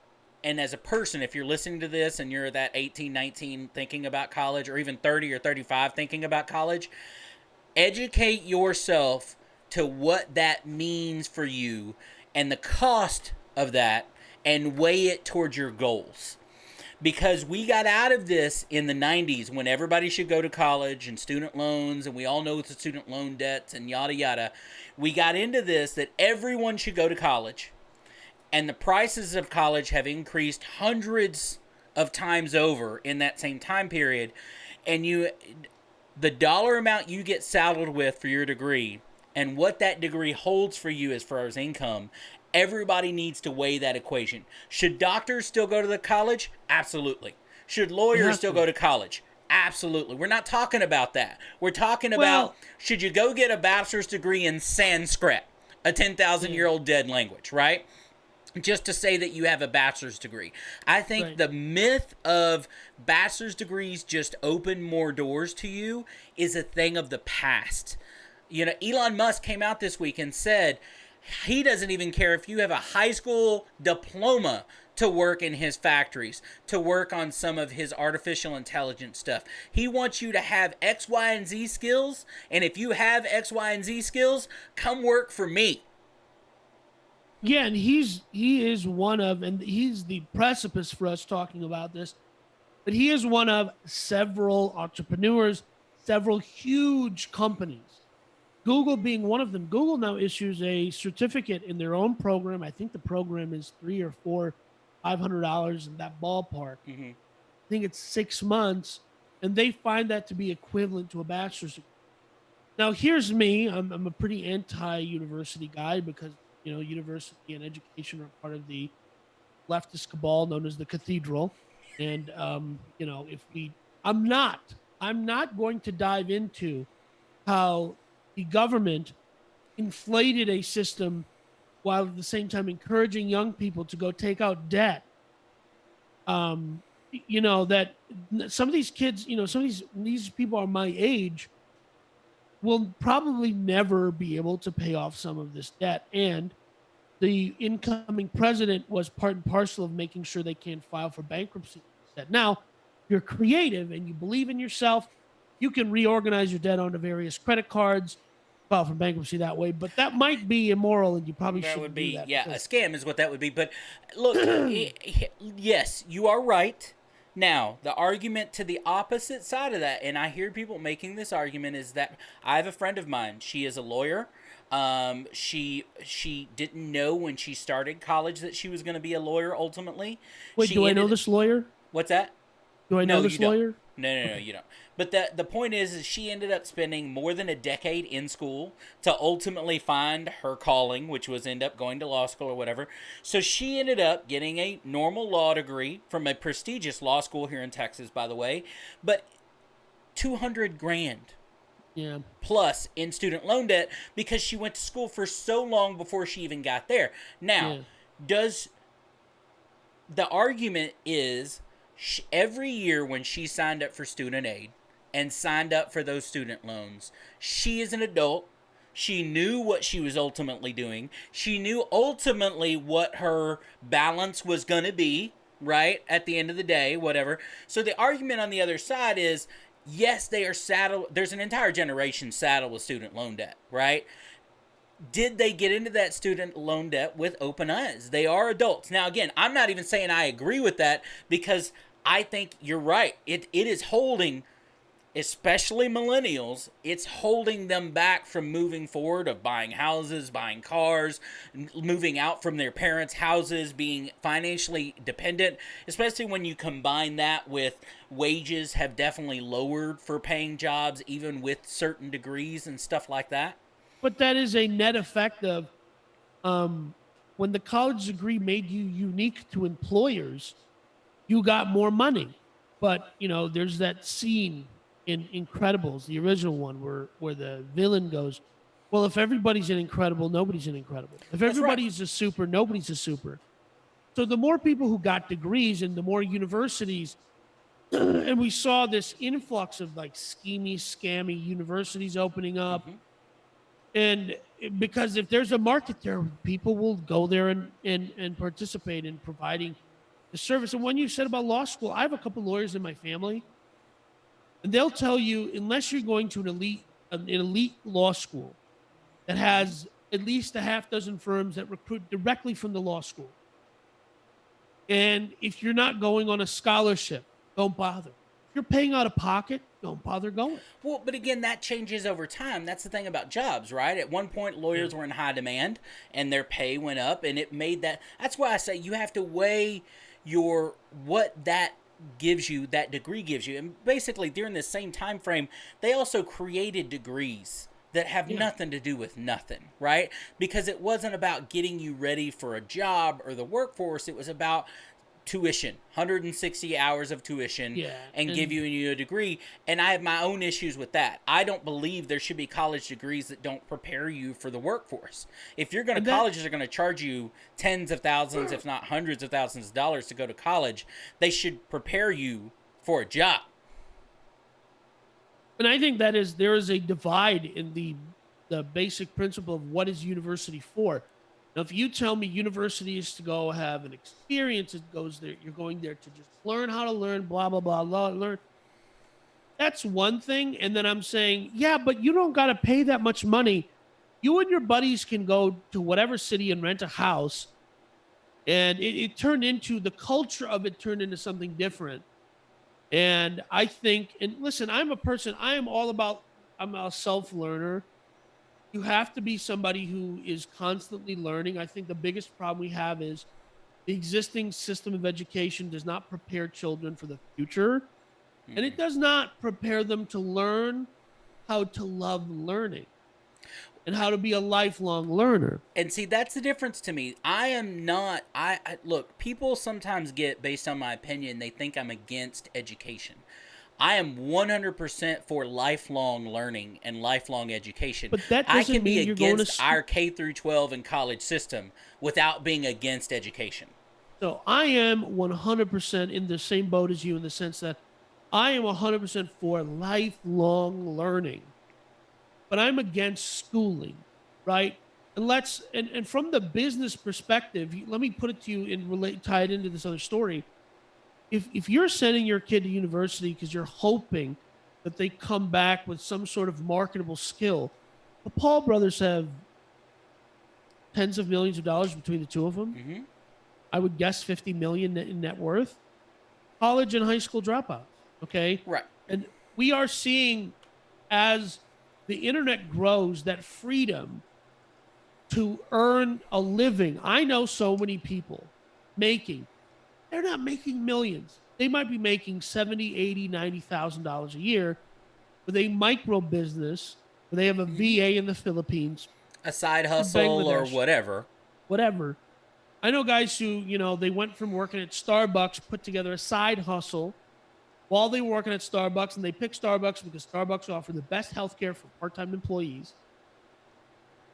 and as a person, if you're listening to this and you're that 18, 19 thinking about college, or even 30 or 35 thinking about college, educate yourself to what that means for you and the cost of that, and weigh it towards your goals. Because we got out of this in the 90s when everybody should go to college and student loans, and we all know the student loan debts and yada yada. We got into this that everyone should go to college, and the prices of college have increased hundreds of times over in that same time period. And the dollar amount you get saddled with for your degree and what that degree holds for you as far as income, everybody needs to weigh that equation. Should doctors still go to the college? Absolutely. Should lawyers still go to college? Absolutely. We're not talking about that. We're talking about, should you go get a bachelor's degree in Sanskrit, a 10,000-year-old dead language, right? Just to say that you have a bachelor's degree. I think the myth of bachelor's degrees just open more doors to you is a thing of the past. You know, Elon Musk came out this week and said he doesn't even care if you have a high school diploma to work in his factories, to work on some of his artificial intelligence stuff. He wants you to have X, Y, and Z skills, and if you have X, Y, and Z skills, come work for me. Yeah, and he is one of, and he's the precipice for us talking about this, but he is one of several entrepreneurs, several huge companies, Google being one of them. Google now issues a certificate in their own program. I think the program is $300 or $500 in that ballpark. Mm-hmm. I think it's 6 months, and they find that to be equivalent to a bachelor's degree. Now, here's me. I'm a pretty anti-university guy because, you know, university and education are part of the leftist cabal known as the cathedral. And, you know, I'm not going to dive into how the government inflated a system while at the same time encouraging young people to go take out debt. You know, that some of these kids, you know, some of these people are my age, will probably never be able to pay off some of this debt. And the incoming president was part and parcel of making sure they can't file for bankruptcy. Now, if you're creative and you believe in yourself, you can reorganize your debt onto various credit cards, file for bankruptcy that way. But that might be immoral, and you probably shouldn't do that. Yeah, a scam is what that would be. But look, yes, you are right. Now, the argument to the opposite side of that, and I hear people making this argument, is that I have a friend of mine. She is a lawyer. She didn't know when she started college that she was going to be a lawyer ultimately. Wait, do I know this lawyer? What's that? Do I know this lawyer? No, you don't. But the point is she ended up spending more than a decade in school to ultimately find her calling, which was end up going to law school or whatever. So she ended up getting a normal law degree from a prestigious law school here in Texas, by the way, but $200,000. Yeah. Plus in student loan debt because she went to school for so long before she even got there. Now, the argument is every year when she signed up for student aid and signed up for those student loans, she is an adult. She knew what she was ultimately doing. She knew ultimately what her balance was going to be, right? At the end of the day, whatever. So the argument on the other side is, yes, they are saddled. There's an entire generation saddled with student loan debt, right? Did they get into that student loan debt with open eyes? They are adults. Now, again, I'm not even saying I agree with that because I think you're right. It is holding, especially millennials, it's holding them back from moving forward, of buying houses, buying cars, moving out from their parents' houses, being financially dependent, especially when you combine that with wages have definitely lowered for paying jobs, even with certain degrees and stuff like that. But that is a net effect of when when the college degree made you unique to employers, you got more money. But there's that scene in Incredibles, the original one, where the villain goes, "Well, if everybody's an incredible, nobody's an incredible. If That's right. everybody's a super, nobody's a super." So the more people who got degrees and the more universities, and we saw this influx of like schemy, scammy universities opening up. Hmm. And because if there's a market there, people will go there and participate in providing the service. And when you said about law school, I have a couple lawyers in my family, and they'll tell you unless you're going to an elite law school that has at least a half dozen firms that recruit directly from the law school, and if you're not going on a scholarship, don't bother. If you're paying out of pocket, don't bother going. Well, but again, that changes over time. That's the thing about jobs, right? At one point, lawyers Yeah. were in high demand, and their pay went up, and it made that. That's why I say you have to weigh what that gives you, that degree gives you, and basically during this same time frame, they also created degrees that have Yeah. nothing to do with nothing, right? Because it wasn't about getting you ready for a job or the workforce. It was about tuition, 160 hours of tuition, Yeah, and give and you a degree. And I have my own issues with that. I don't believe there should be college degrees that don't prepare you for the workforce. If you're going to, and that colleges are going to charge you tens of thousands, if not hundreds of thousands of dollars to go to college, they should prepare you for a job. and I think there is a divide in the basic principle of what is university for. Now, if you tell me university is to go have an experience, it goes there. You're going there to just learn how to learn, blah blah blah, learn. That's one thing. And then I'm saying, yeah, but you don't got to pay that much money. You and your buddies can go to whatever city and rent a house. And it turned into the culture of it turned into something different. And I think, and listen, I am all about, I'm a self learner. You have to be somebody who is constantly learning. I think the biggest problem we have is the existing system of education does not prepare children for the future, and it Mm-mm. does not prepare them to learn how to love learning and how to be a lifelong learner. And see, that's the difference to me. I am not. I look. People sometimes get, based on my opinion, they think I'm against education. I am 100% for lifelong learning and lifelong education. But that I doesn't can be mean you're going to against our K through 12 and college system without being against education. So I am 100% in the same boat as you in the sense that I am 100% for lifelong learning, but I'm against schooling, right? And from the business perspective, let me put it to you and tie it into this other story. If you're sending your kid to university because you're hoping that they come back with some sort of marketable skill, the Paul brothers have tens of millions of dollars between the two of them. Hmm. I would guess 50 million in net worth. College and high school dropouts. Okay. Right. And we are seeing as the internet grows that freedom to earn a living. I know so many people making, they're not making millions. They might be making 70, 80, $90,000 a year with a micro business where they have a Hmm. VA in the Philippines, A side in hustle or Bangladesh, whatever. whatever. I know guys who, they went from working at Starbucks, put together a side hustle while they were working at Starbucks, and they picked Starbucks because Starbucks offered the best healthcare for part-time employees.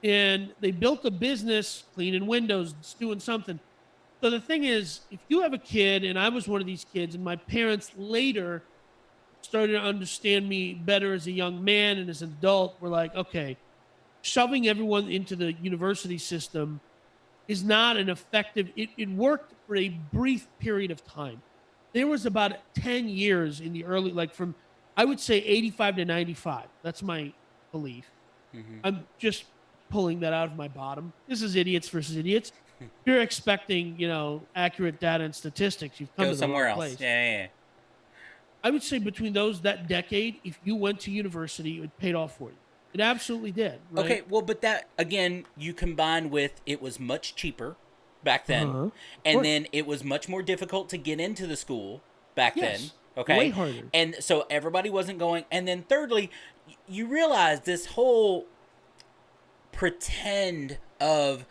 And they built a business cleaning windows, doing something. So the thing is, if you have a kid, and I was one of these kids, and my parents later started to understand me better as a young man and as an adult, were like, okay, shoving everyone into the university system is not an effective, it worked for a brief period of time. There was about 10 years in the early, like from, I would say 85 to 95. That's my belief. Hmm. I'm just pulling that out of my bottom. This is idiots versus idiots. If you're expecting, accurate data and statistics, you've come Go to the somewhere wrong else. place. Yeah. I would say between that decade, if you went to university, it paid off for you. It absolutely did. Right? Okay, well, but that, again, you combine with it was much cheaper back then, Uh-huh. and then it was much more difficult to get into the school back then. Yes. Okay. Way harder. And so everybody wasn't going. And then thirdly, you realize this whole pretend of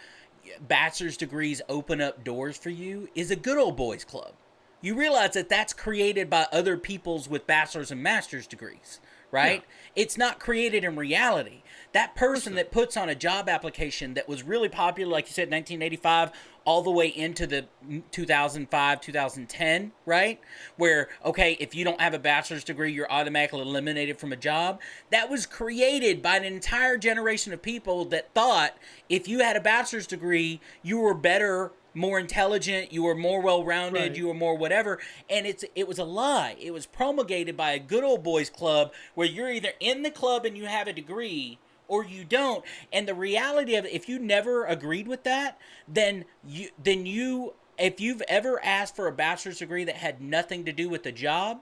bachelor's degrees open up doors for you is a good old boys club. You realize that that's created by other people's with bachelor's and master's degrees, right? Yeah. It's not created in reality. That person that puts on a job application that was really popular, like you said, 1985, all the way into the 2005, 2010, right? Where, okay, if you don't have a bachelor's degree, you're automatically eliminated from a job. That was created by an entire generation of people that thought if you had a bachelor's degree, you were better, more intelligent, you were more well-rounded, right. You were more whatever, and it was a lie. It was promulgated by a good old boys club where you're either in the club and you have a degree or you don't. And the reality of it, if you never agreed with that, then you if you've ever asked for a bachelor's degree that had nothing to do with the job,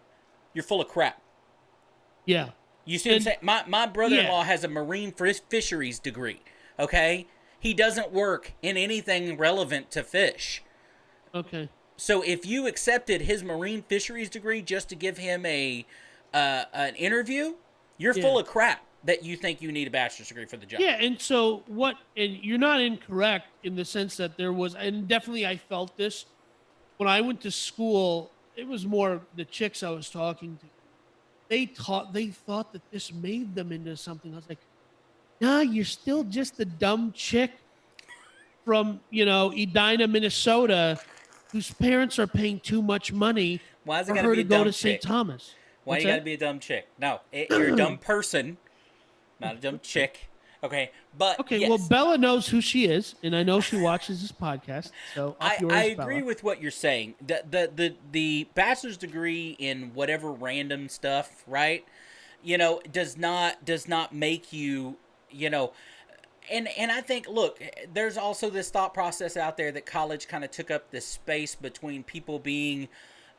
you're full of crap. Yeah. You see what I'm saying? My brother-in-law has a marine fisheries degree, okay? He doesn't work in anything relevant to fish. Okay. So if you accepted his marine fisheries degree just to give him an interview, you're full of crap that you think you need a bachelor's degree for the job. Yeah, and so and you're not incorrect in the sense that there was, and definitely I felt this when I went to school. It was more the chicks I was talking to. They thought that this made them into something. I was like, nah, you're still just a dumb chick from, Edina, Minnesota, whose parents are paying too much money for her to go to St. Thomas. Why you got to be a dumb chick? No, you're a dumb person, not a dumb chick. Okay, but okay. Yes. Well, Bella knows who she is, and I know she watches this podcast. So I agree with what you're saying. The bachelor's degree in whatever random stuff, right? Does not make you, And I think, look, there's also this thought process out there that college kind of took up this space between people being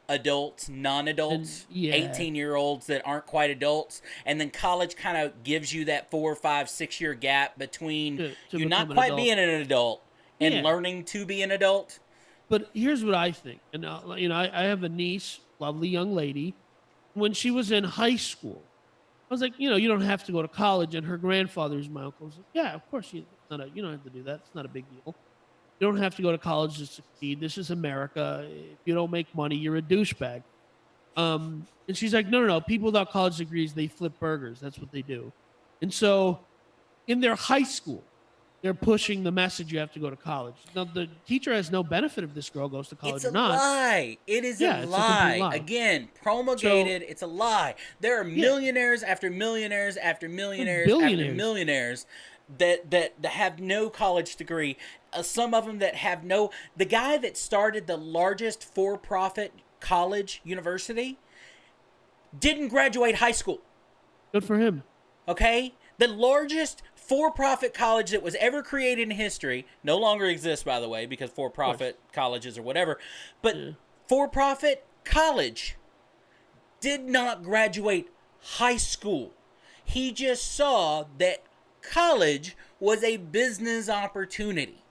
adults, non-adults, 18-year-olds that aren't quite adults, and then college kind of gives you that 4, 5, 6 year gap between to you not quite being an adult and learning to be an adult. But here's what I think, and I have a niece, lovely young lady. When she was in high school, I was like, you don't have to go to college, and her grandfather's my uncle. Was like, yeah, of course you don't have to do that. It's not a big deal. You don't have to go to college to succeed. This is America. If you don't make money, you're a douchebag. And she's like, no. People without college degrees, they flip burgers. That's what they do. And so in their high school, they're pushing the message you have to go to college. Now, the teacher has no benefit if this girl goes to college or not. It's a lie. It is a lie. Again, promulgated. It's a lie. There are millionaires after millionaires after millionaires after millionaires that have no college degree. Some of them that have no... The guy that started the largest for-profit college university didn't graduate high school. Good for him. Okay? The largest for-profit college that was ever created in history no longer exists, by the way, because for-profit colleges or whatever. But for-profit college did not graduate high school. He just saw that college was a business opportunity.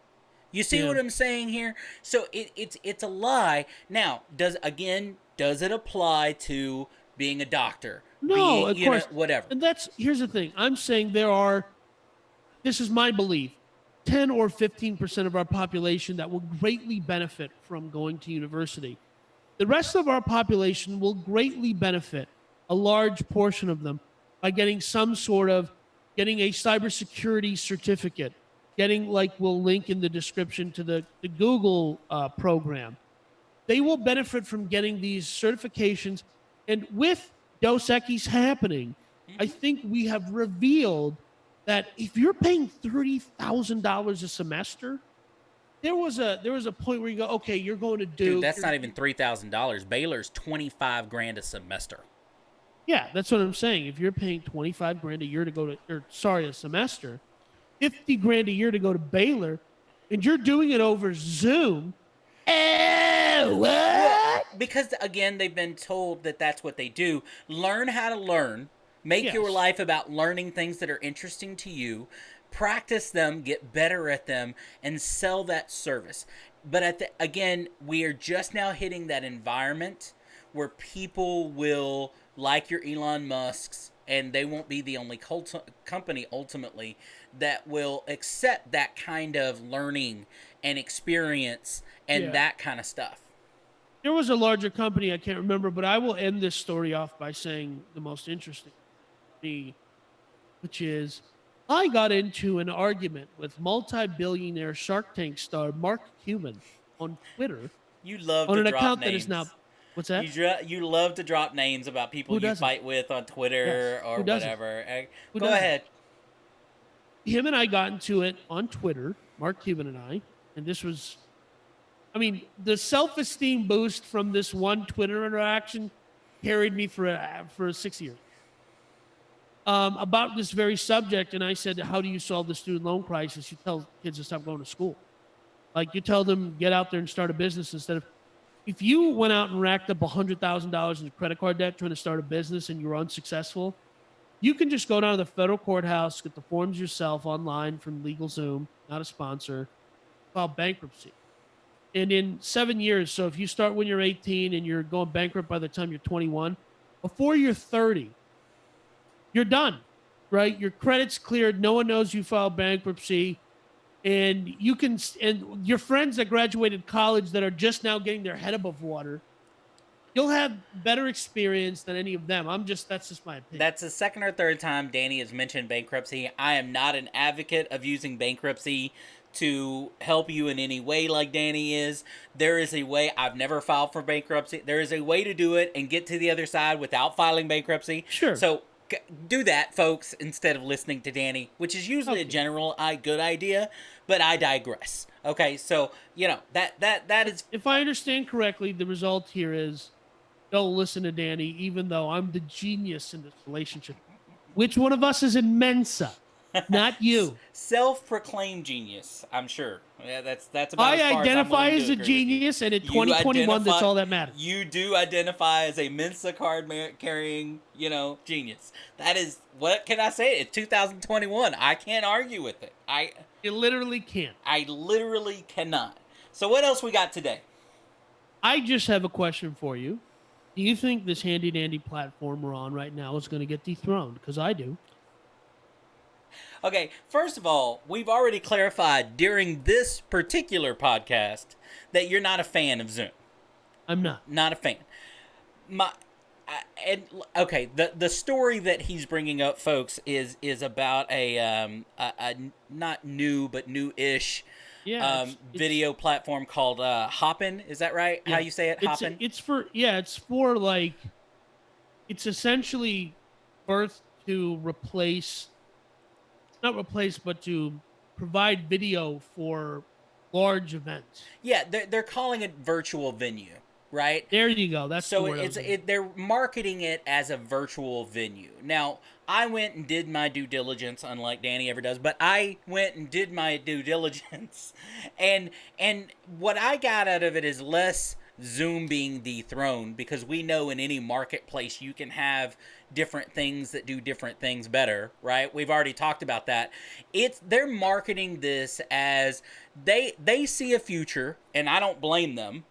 You see what I'm saying here? So it's a lie. Now, does it apply to being a doctor? No, of course. Whatever. And here's the thing. I'm saying this is my belief, 10 or 15% of our population that will greatly benefit from going to university. The rest of our population will greatly benefit, a large portion of them, by getting getting a cybersecurity certificate, we'll link in the description to the Google program. They will benefit from getting these certifications. And with Dos Equis happening, I think we have revealed that if you're paying $30,000 a semester, there was a point where you go, okay, you're going to do. Dude, that's not even $3,000. Baylor's $25,000 a semester. Yeah, that's what I'm saying. If you're paying $25,000 a year to go to, a semester, $50,000 a year to go to Baylor, and you're doing it over Zoom. What? Because again, they've been told that that's what they do. Learn how to learn. Make your life about learning things that are interesting to you. Practice them, get better at them, and sell that service. But again, we are just now hitting that environment where people will, like your Elon Musks, and they won't be the only company ultimately that will accept that kind of learning and experience and Yeah. that kind of stuff. There was a larger company, I can't remember, but I will end this story off by saying the most interesting to me, which is I got into an argument with multi-billionaire Shark Tank star Mark Cuban on Twitter You love on to an drop account that is now names. what's that? You love to drop names about people Who you doesn't? fight with on Yes. Twitter or Who doesn't? whatever. Who Go doesn't? ahead. Him and I got into it on Twitter, Mark Cuban and I, and this was I mean, the self-esteem boost from this one Twitter interaction carried me for 6 years. About this very subject, and I said, "How do you solve the student loan crisis? You tell kids to stop going to school. Like you tell them get out there and start a business instead of if you went out and racked up $100,000 in credit card debt trying to start a business and you were unsuccessful, you can just go down to the federal courthouse, get the forms yourself online from LegalZoom, not a sponsor, file bankruptcy. And in 7 years, so if you start when you're 18 and you're going bankrupt by the time you're 21, before you're 30, you're done, right? Your credit's cleared. No one knows you filed bankruptcy. And you can, and your friends that graduated college that are just now getting their head above water, you'll have better experience than any of them. That's just my opinion. That's the second or third time Danny has mentioned bankruptcy. I am not an advocate of using bankruptcy to help you in any way like Danny is. There is a way. I've never filed for bankruptcy. There is a way to do it and get to the other side without filing bankruptcy. Sure. So do that, folks, instead of listening to Danny, which is usually a general good idea, but I digress. Okay, so that is. If I understand correctly, the result here is don't listen to Danny, even though I'm the genius in this relationship. Which one of us is in Mensa? Not you. Self-proclaimed genius, I'm sure. Yeah, that's about I as far identify as as a I'm genius, and in 2021, that's all that matters. You do identify as a Mensa card carrying, genius. That is, what can I say? It's 2021. I can't argue with it. You literally can't. I literally cannot. So what else we got today? I just have a question for you. Do you think this handy dandy platform we're on right now is going to get dethroned? Because I do. Okay, first of all, we've already clarified during this particular podcast that you're not a fan of Zoom. I'm not. Not a fan. The story that he's bringing up, folks, is about a not new but new-ish video platform called Hopin. Is that right? Yeah, how you say it? Hopin? It's for like, it's essentially birthed to replace, not replace, but to provide video for large events. Yeah, they're calling it virtual venue, right? There you go. That's so the word they're marketing it as a virtual venue. Now, I went and did my due diligence, unlike Danny ever does, but I went and did my due diligence, and what I got out of it is less Zoom being dethroned, because we know in any marketplace you can have different things that do different things better, right? We've already talked about that. They're marketing this as they see a future, and I don't blame them,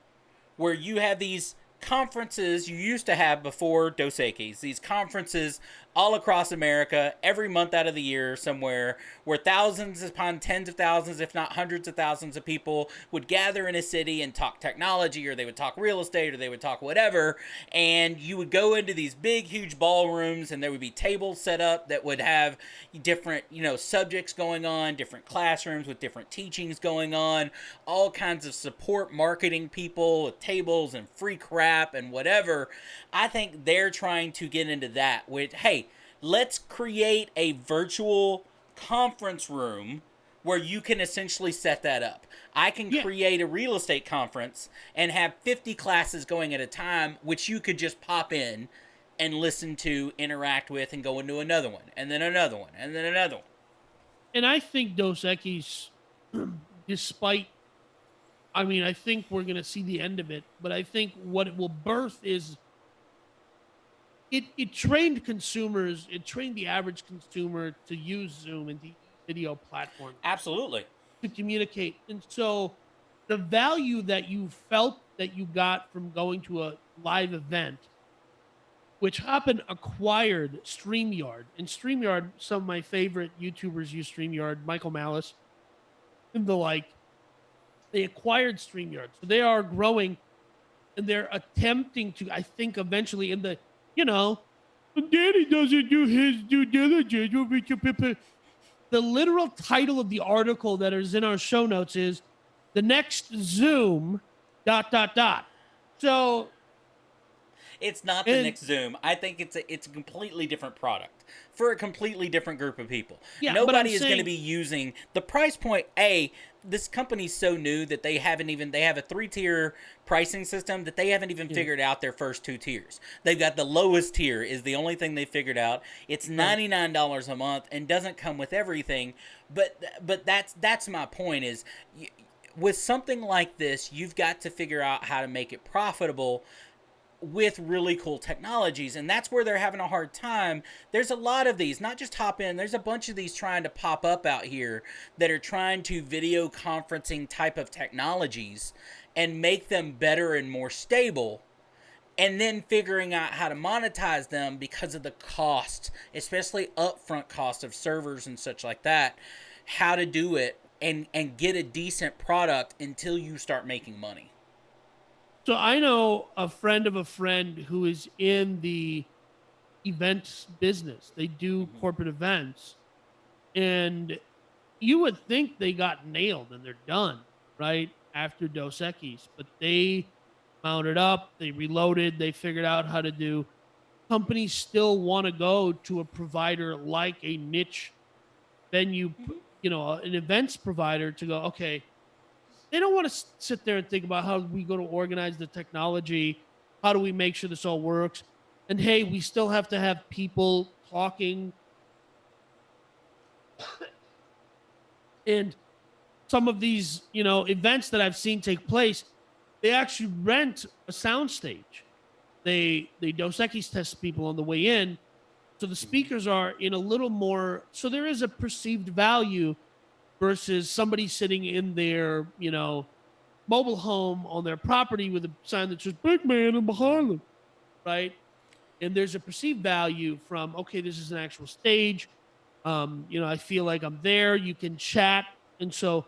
where you have these conferences you used to have before Dos Equis, these conferences all across America every month out of the year somewhere, where thousands upon tens of thousands, if not hundreds of thousands of people would gather in a city and talk technology, or they would talk real estate, or they would talk whatever, and you would go into these big huge ballrooms, and there would be tables set up that would have different subjects going on, different classrooms with different teachings going on, all kinds of support marketing people with tables and free crap and whatever. I think they're trying to get into that with, hey, let's create a virtual conference room where you can essentially set that up. I can create a real estate conference and have 50 classes going at a time, which you could just pop in and listen to, interact with, and go into another one, and then another one, and then another one. And I think Dos Equis, despite, I think we're going to see the end of it, but I think what it will birth is it trained consumers, it trained the average consumer to use Zoom and the video platform. Absolutely. To communicate. And so the value that you felt that you got from going to a live event which Hopin acquired StreamYard. And StreamYard, some of my favorite YouTubers use StreamYard, Michael Malice and the like. They acquired StreamYard. So they are growing and they're attempting to, I think, eventually in the, you know, Daddy doesn't do his due diligence. The literal title of the article that is in our show notes is the next Zoom dot dot dot. So It's not the and next Zoom. I think it's a completely different product for a completely different group of people. yeah, but I'm Nobody is going to saying be using the price point. This company's so new that they have a 3-tier pricing system that they haven't even figured out their first 2 tiers. They've got the lowest tier is the only thing they figured out. It's $99 a month and doesn't come with everything. But that's my point is with something like this, you've got to figure out how to make it profitable with really cool technologies, and that's where they're having a hard time. There's a lot of these, not just Hopin, there's a bunch of these trying to pop up out here that are trying to video conferencing type of technologies and make them better and more stable, and then figuring out how to monetize them because of the cost, especially upfront cost of servers and such like that, how to do it and get a decent product until you start making money. So I know a friend of a friend who is in the events business. They do corporate events. And you would think they got nailed and they're done, right? After Dos Equis. But they mounted up, they reloaded, they figured out how to do. Companies still want to go to a provider like a niche venue, an events provider to go, okay, they don't want to sit there and think about how we go to organize the technology. How do we make sure this all works? And hey, we still have to have people talking. And some of these, events that I've seen take place, they actually rent a soundstage. They Dos Equis test people on the way in. So the speakers are in a little more, so there is a perceived value versus somebody sitting in their, mobile home on their property with a sign that says "Big Man in behind them," right? And there's a perceived value from, okay, this is an actual stage. I feel like I'm there. You can chat, and so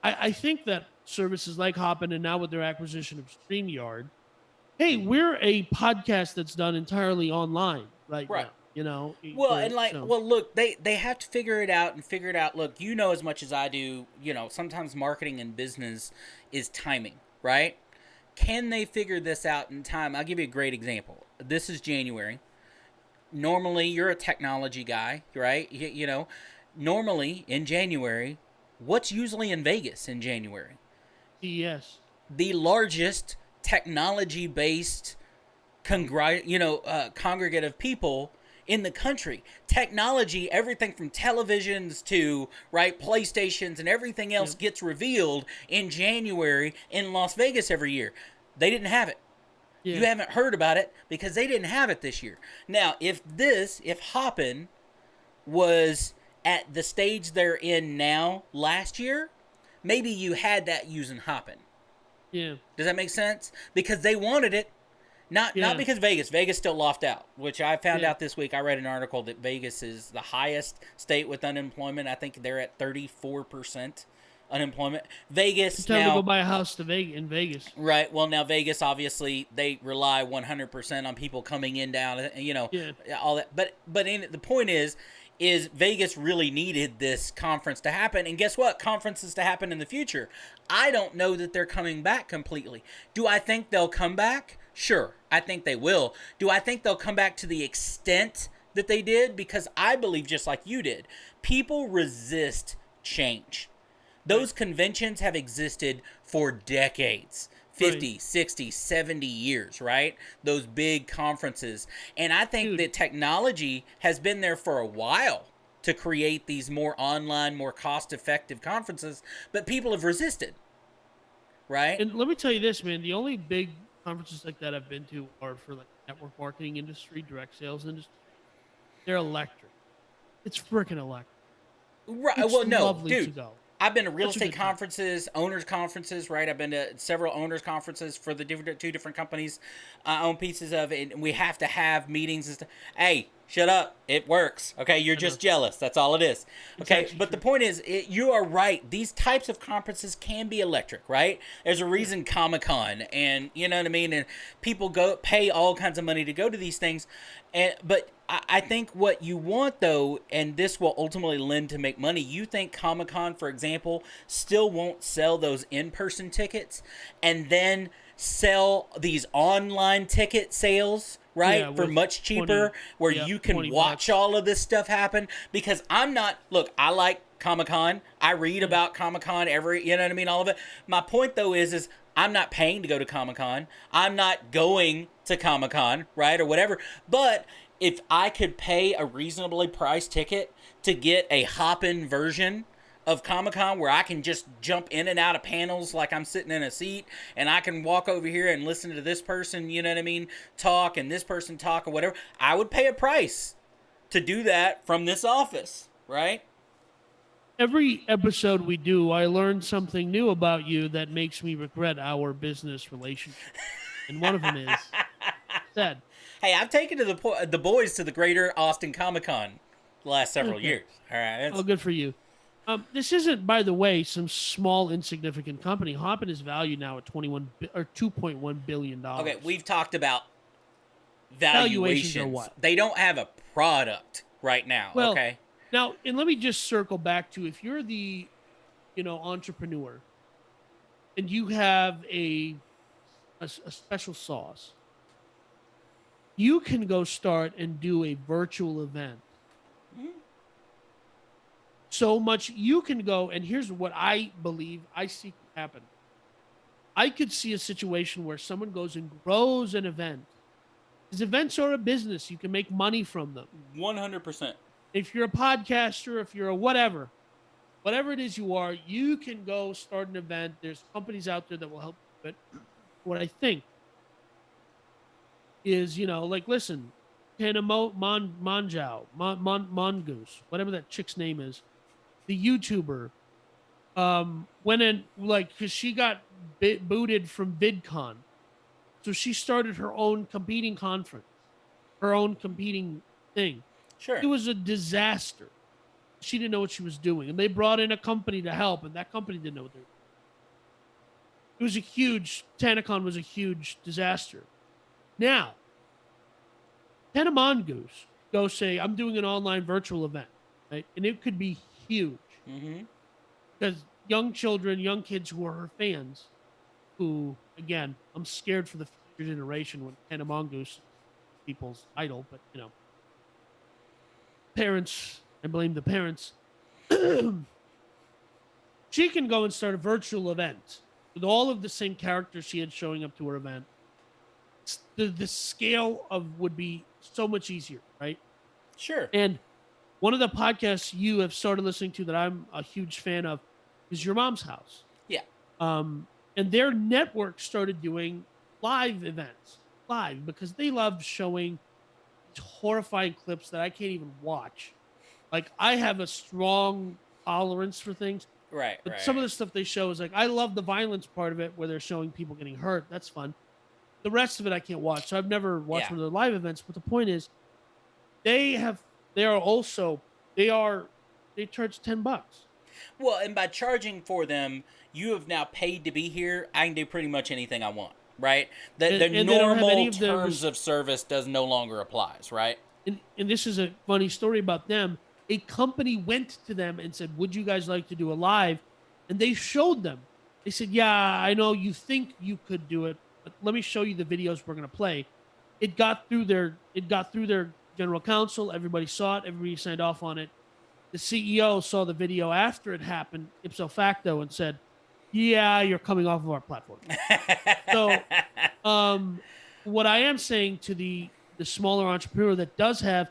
I think that services like Hopin and now with their acquisition of StreamYard, hey, we're a podcast that's done entirely online right Right. now. Well, and look, they have to figure it out and figure it out. Look, you know as much as I do, sometimes marketing and business is timing, right? Can they figure this out in time? I'll give you a great example. This is January. Normally, you're a technology guy, right? Normally in January, what's usually in Vegas in January? Yes. The largest technology-based congregate of people in the country. Technology, everything from televisions to PlayStations and everything else gets revealed in January in Las Vegas every year. They didn't have it. Yeah. You haven't heard about it because they didn't have it this year. Now, if Hopin was at the stage they're in now last year, maybe you had that using Hopin. Yeah. Does that make sense? Because they wanted it. Not because Vegas still loft out, which I found out this week. I read an article that Vegas is the highest state with unemployment. I think they're at 34% unemployment. Vegas it's time now, to go buy a house in Vegas. Right. Well, now Vegas, obviously, they rely 100% on people coming in, down, all that. But the point is Vegas really needed this conference to happen. And guess what? Conferences to happen in the future. I don't know that they're coming back completely. Do I think they'll come back? Sure, I think they will. Do I think they'll come back to the extent that they did? Because I believe, just like you did, people resist change. Those conventions have existed for decades. 50, 60, 70 years, right? Those big conferences. And I think that technology has been there for a while to create these more online, more cost-effective conferences, but people have resisted, right? And let me tell you this, man. The only big conferences like that I've been to are for network marketing industry, direct sales industry. They're electric. It's freaking electric. Right. It's well, no, lovely dude. to go. I've been to real Such a estate good time. conferences, owners conferences, right? I've been to several owners conferences for the two different companies I own pieces of, and we have to have meetings and stuff. Hey, shut up! It works. Okay, you're I know. just jealous. That's all it is. It's Okay, actually but the true. point is, you are right. These types of conferences can be electric, right? There's a reason Comic-Con, and you know what I mean, and people go pay all kinds of money to go to these things, but I think what you want though, and this will ultimately lend to make money. You think Comic-Con, for example, still won't sell those in-person tickets, and then sell these online ticket sales, Yeah, right, for with much 20, cheaper, where yep, you can 20 watch bucks. all of this stuff happen. Because I'm not, look, I like Comic-Con. I read Yeah. about Comic-Con every, you know what I mean, all of it. My point though is I'm not paying to go to Comic-Con. I'm not going to Comic-Con, right, or whatever. But if I could pay a reasonably priced ticket to get a Hopin version of Comic-Con where I can just jump in and out of panels like I'm sitting in a seat, and I can walk over here and listen to this person, you know what I mean, talk, and this person talk, or whatever, I would pay a price to do that from this office, right? Every episode we do, I learn something new about you that makes me regret our business relationship. And one of them is said, Hey, I've taken to the boys to the Greater Austin Comic Con the last several okay, years. All right, oh, good for you. This isn't, by the way, some small insignificant company. Hopin is valued now at 2.1 billion okay. dollars. We've talked about Valuations are valuations. what? They don't have a product right now. Well, Okay, now, and let me just circle back to, if you're the, entrepreneur and you have a special sauce, you can go start and do a virtual event. So much you can go, and here's what I believe I see happen. I could see a situation where someone goes and grows an event. Because events are a business. You can make money from them. 100%. If you're a podcaster, if you're a whatever it is you are, you can go start an event. There's companies out there that will help you. But what I think is, like, listen, Hannah Monjao, Mongoose, whatever that chick's name is, the YouTuber, went in, like, because she got booted from VidCon. So she started her own competing conference, her own competing thing. It Sure. was a disaster. She didn't know what she was doing. And they brought in a company to help, and that company didn't know what they were doing. It was a huge, TanaCon was a huge disaster. Now, Hannah Mongoose go say, I'm doing an online virtual event, right? And it could be huge. Mm-hmm. Because young children, young kids who are her fans, who, again, I'm scared for the future generation when Hannah Mongoose is people's idol, but, parents, I blame the parents. She can go and start a virtual event with all of the same characters she had showing up to her event. The scale of would be so much easier, right? Sure. And one of the podcasts you have started listening to that I'm a huge fan of is Your Mom's House. Yeah. And their network started doing live events, live, because they love showing these horrifying clips that I can't even watch. Like, I have a strong tolerance for things, Right. but some of Right. the stuff they show is like, I love the violence part of it where they're showing people getting hurt. That's fun. The rest of it I can't watch. So I've never watched Yeah. one of their live events. But the point is, they have they are also they charge $10. Well, and by charging for them, you have now paid to be here. I can do pretty much anything I want, right? The And they don't have any normal of the terms of service does no longer applies, right? and this is a funny story about them. A company went to them and said, "Would you guys like to do a live?" And they showed them. They said, "Yeah, I know you think you could do it, but let me show you the videos we're going to play." It got through their general counsel. Everybody saw it. Everybody signed off on it. The CEO saw the video after it happened, ipso facto, and said, "Yeah, you're coming off of our platform." So, um, what I am saying to the smaller entrepreneur that does have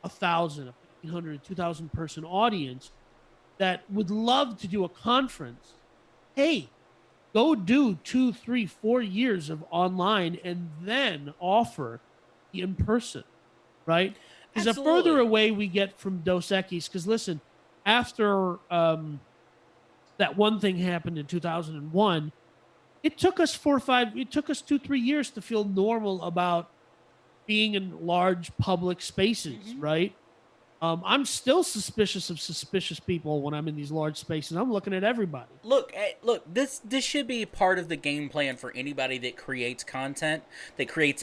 1,000, a 1,500, 2,000 person audience that would love to do a conference, hey, go do 2, 3, 4 years of online and then offer the in person, right? Because the further Absolutely. away we get from Dos Equis, because listen, after that one thing happened in 2001. It took us 2-3 years to feel normal about being in large public spaces, right? I'm still suspicious of suspicious people when I'm in these large spaces. I'm looking at everybody. Look, this should be part of the game plan for anybody that creates content,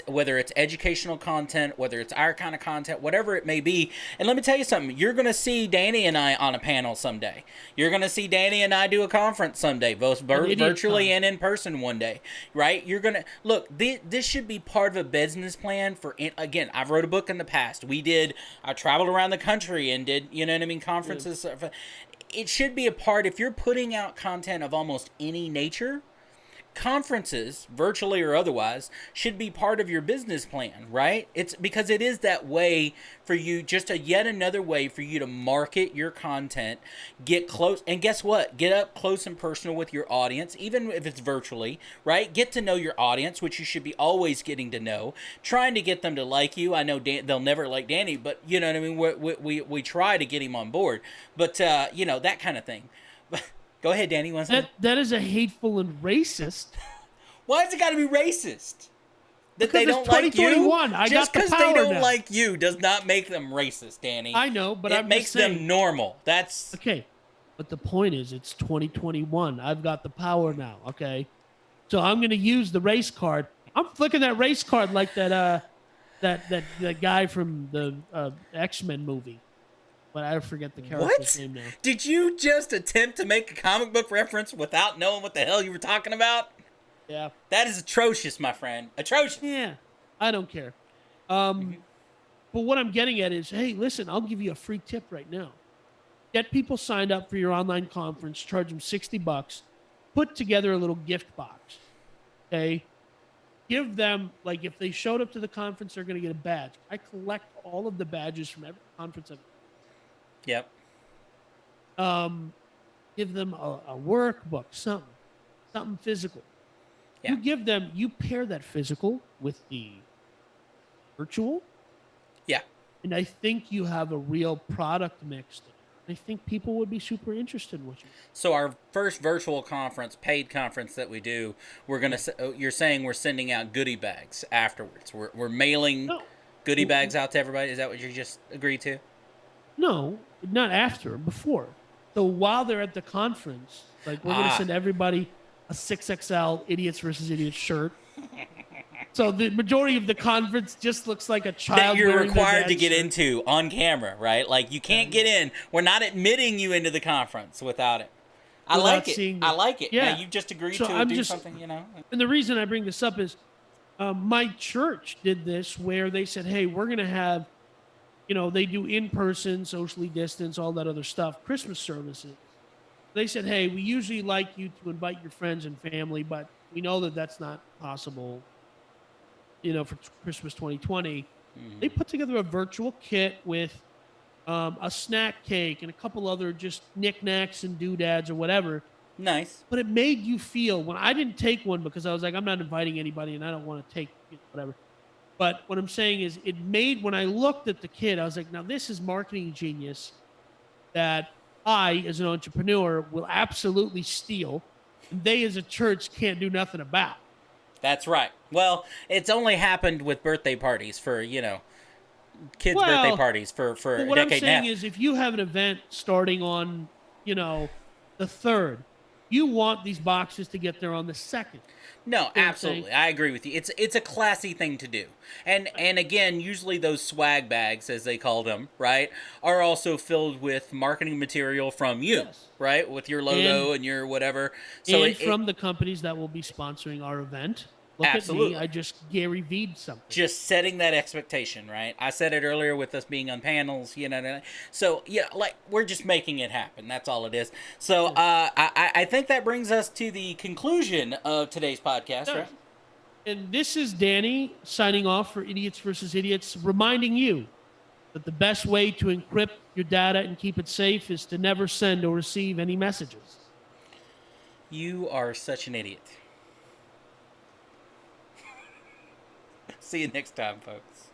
whether it's educational content, whether it's our kind of content, whatever it may be. And let me tell you something, you're going to see Danny and I on a panel someday. You're going to see Danny and I do a conference someday, both virtually and in person one day, right? You're going to, look, this should be part of a business plan for, again, I've wrote a book in the past. I traveled around the country and did, you know what I mean, conferences. Yeah. It should be a part, if you're putting out content of almost any nature, conferences, virtually or otherwise, should be part of your business plan, right? It's because it is that way for you, just yet another way for you to market your content, get close, and guess what? Get up close and personal with your audience, even if it's virtually, right? Get to know your audience, which you should be always getting to know, trying to get them to like you. I know they'll never like Danny, but you know what I mean? We try to get him on board, but you know, that kind of thing. Go ahead, Danny. That is a hateful and racist. Why has it got to be racist? That Because they don't like you? Just because they don't like you does not make them racist, Danny. I know, but it makes them normal. That's okay. But the point is, it's 2021. I've got the power now. Okay, so I'm going to use the race card. I'm flicking that race card like that guy from the X-Men movie. But I forget the character's name now. Did you just attempt to make a comic book reference without knowing what the hell you were talking about? Yeah. That is atrocious, my friend. Atrocious. Yeah. I don't care. But what I'm getting at is, hey, listen, I'll give you a free tip right now. Get people signed up for your online conference, charge them $60, put together a little gift box. Okay? Give them, like, if they showed up to the conference, they're going to get a badge. I collect all of the badges from every conference I've Yep. Give them a workbook, something physical. Yeah. You pair that physical with the virtual. Yeah. And I think you have a real product mix there. I think people would be super interested in what you do. So our first virtual conference, paid conference that we do, you're saying we're sending out goodie bags afterwards. We're mailing goodie bags out to everybody. Is that what you just agreed to? No, not after, before. So while they're at the conference, like we're going to send everybody a 6XL Idiots versus Idiots shirt. So the majority of the conference just looks like a child that you're required to get shirt. into on camera, right? Like you can't get in. We're not admitting you into the conference without it. I like it. Yeah, now, you just agreed to do something, you know. And the reason I bring this up is my church did this where they said, hey, we're going to have, you know, they do in-person, socially distance, all that other stuff, Christmas services. They said, hey, we usually like you to invite your friends and family, but we know that that's not possible, you know, for Christmas 2020. They put together a virtual kit with a snack cake and a couple other just knickknacks and doodads or whatever. Nice. But it made you feel, when I didn't take one because I was like, I'm not inviting anybody and I don't want to take whatever. But what I'm saying is it made, when I looked at the kid, I was like, now this is marketing genius that I, as an entrepreneur, will absolutely steal. And they, as a church, can't do nothing about. That's right. Well, it's only happened with birthday parties for, you know, kids' birthday parties for a decade now. What I'm saying is if you have an event starting on, you know, the 3rd, you want these boxes to get there on the 2nd. No, absolutely. I agree with you. It's a classy thing to do. And again, usually those swag bags, as they called them, right, are also filled with marketing material from you, right, with your logo and your whatever. So and from the companies that will be sponsoring our event. Look absolutely. At me, I just Gary V'd something. Just setting that expectation, right? I said it earlier with us being on panels, you know. So, yeah, like, we're just making it happen. That's all it is. So, I think that brings us to the conclusion of today's podcast, right? And this is Danny signing off for Idiots versus Idiots, reminding you that the best way to encrypt your data and keep it safe is to never send or receive any messages. You are such an idiot. See you next time, folks.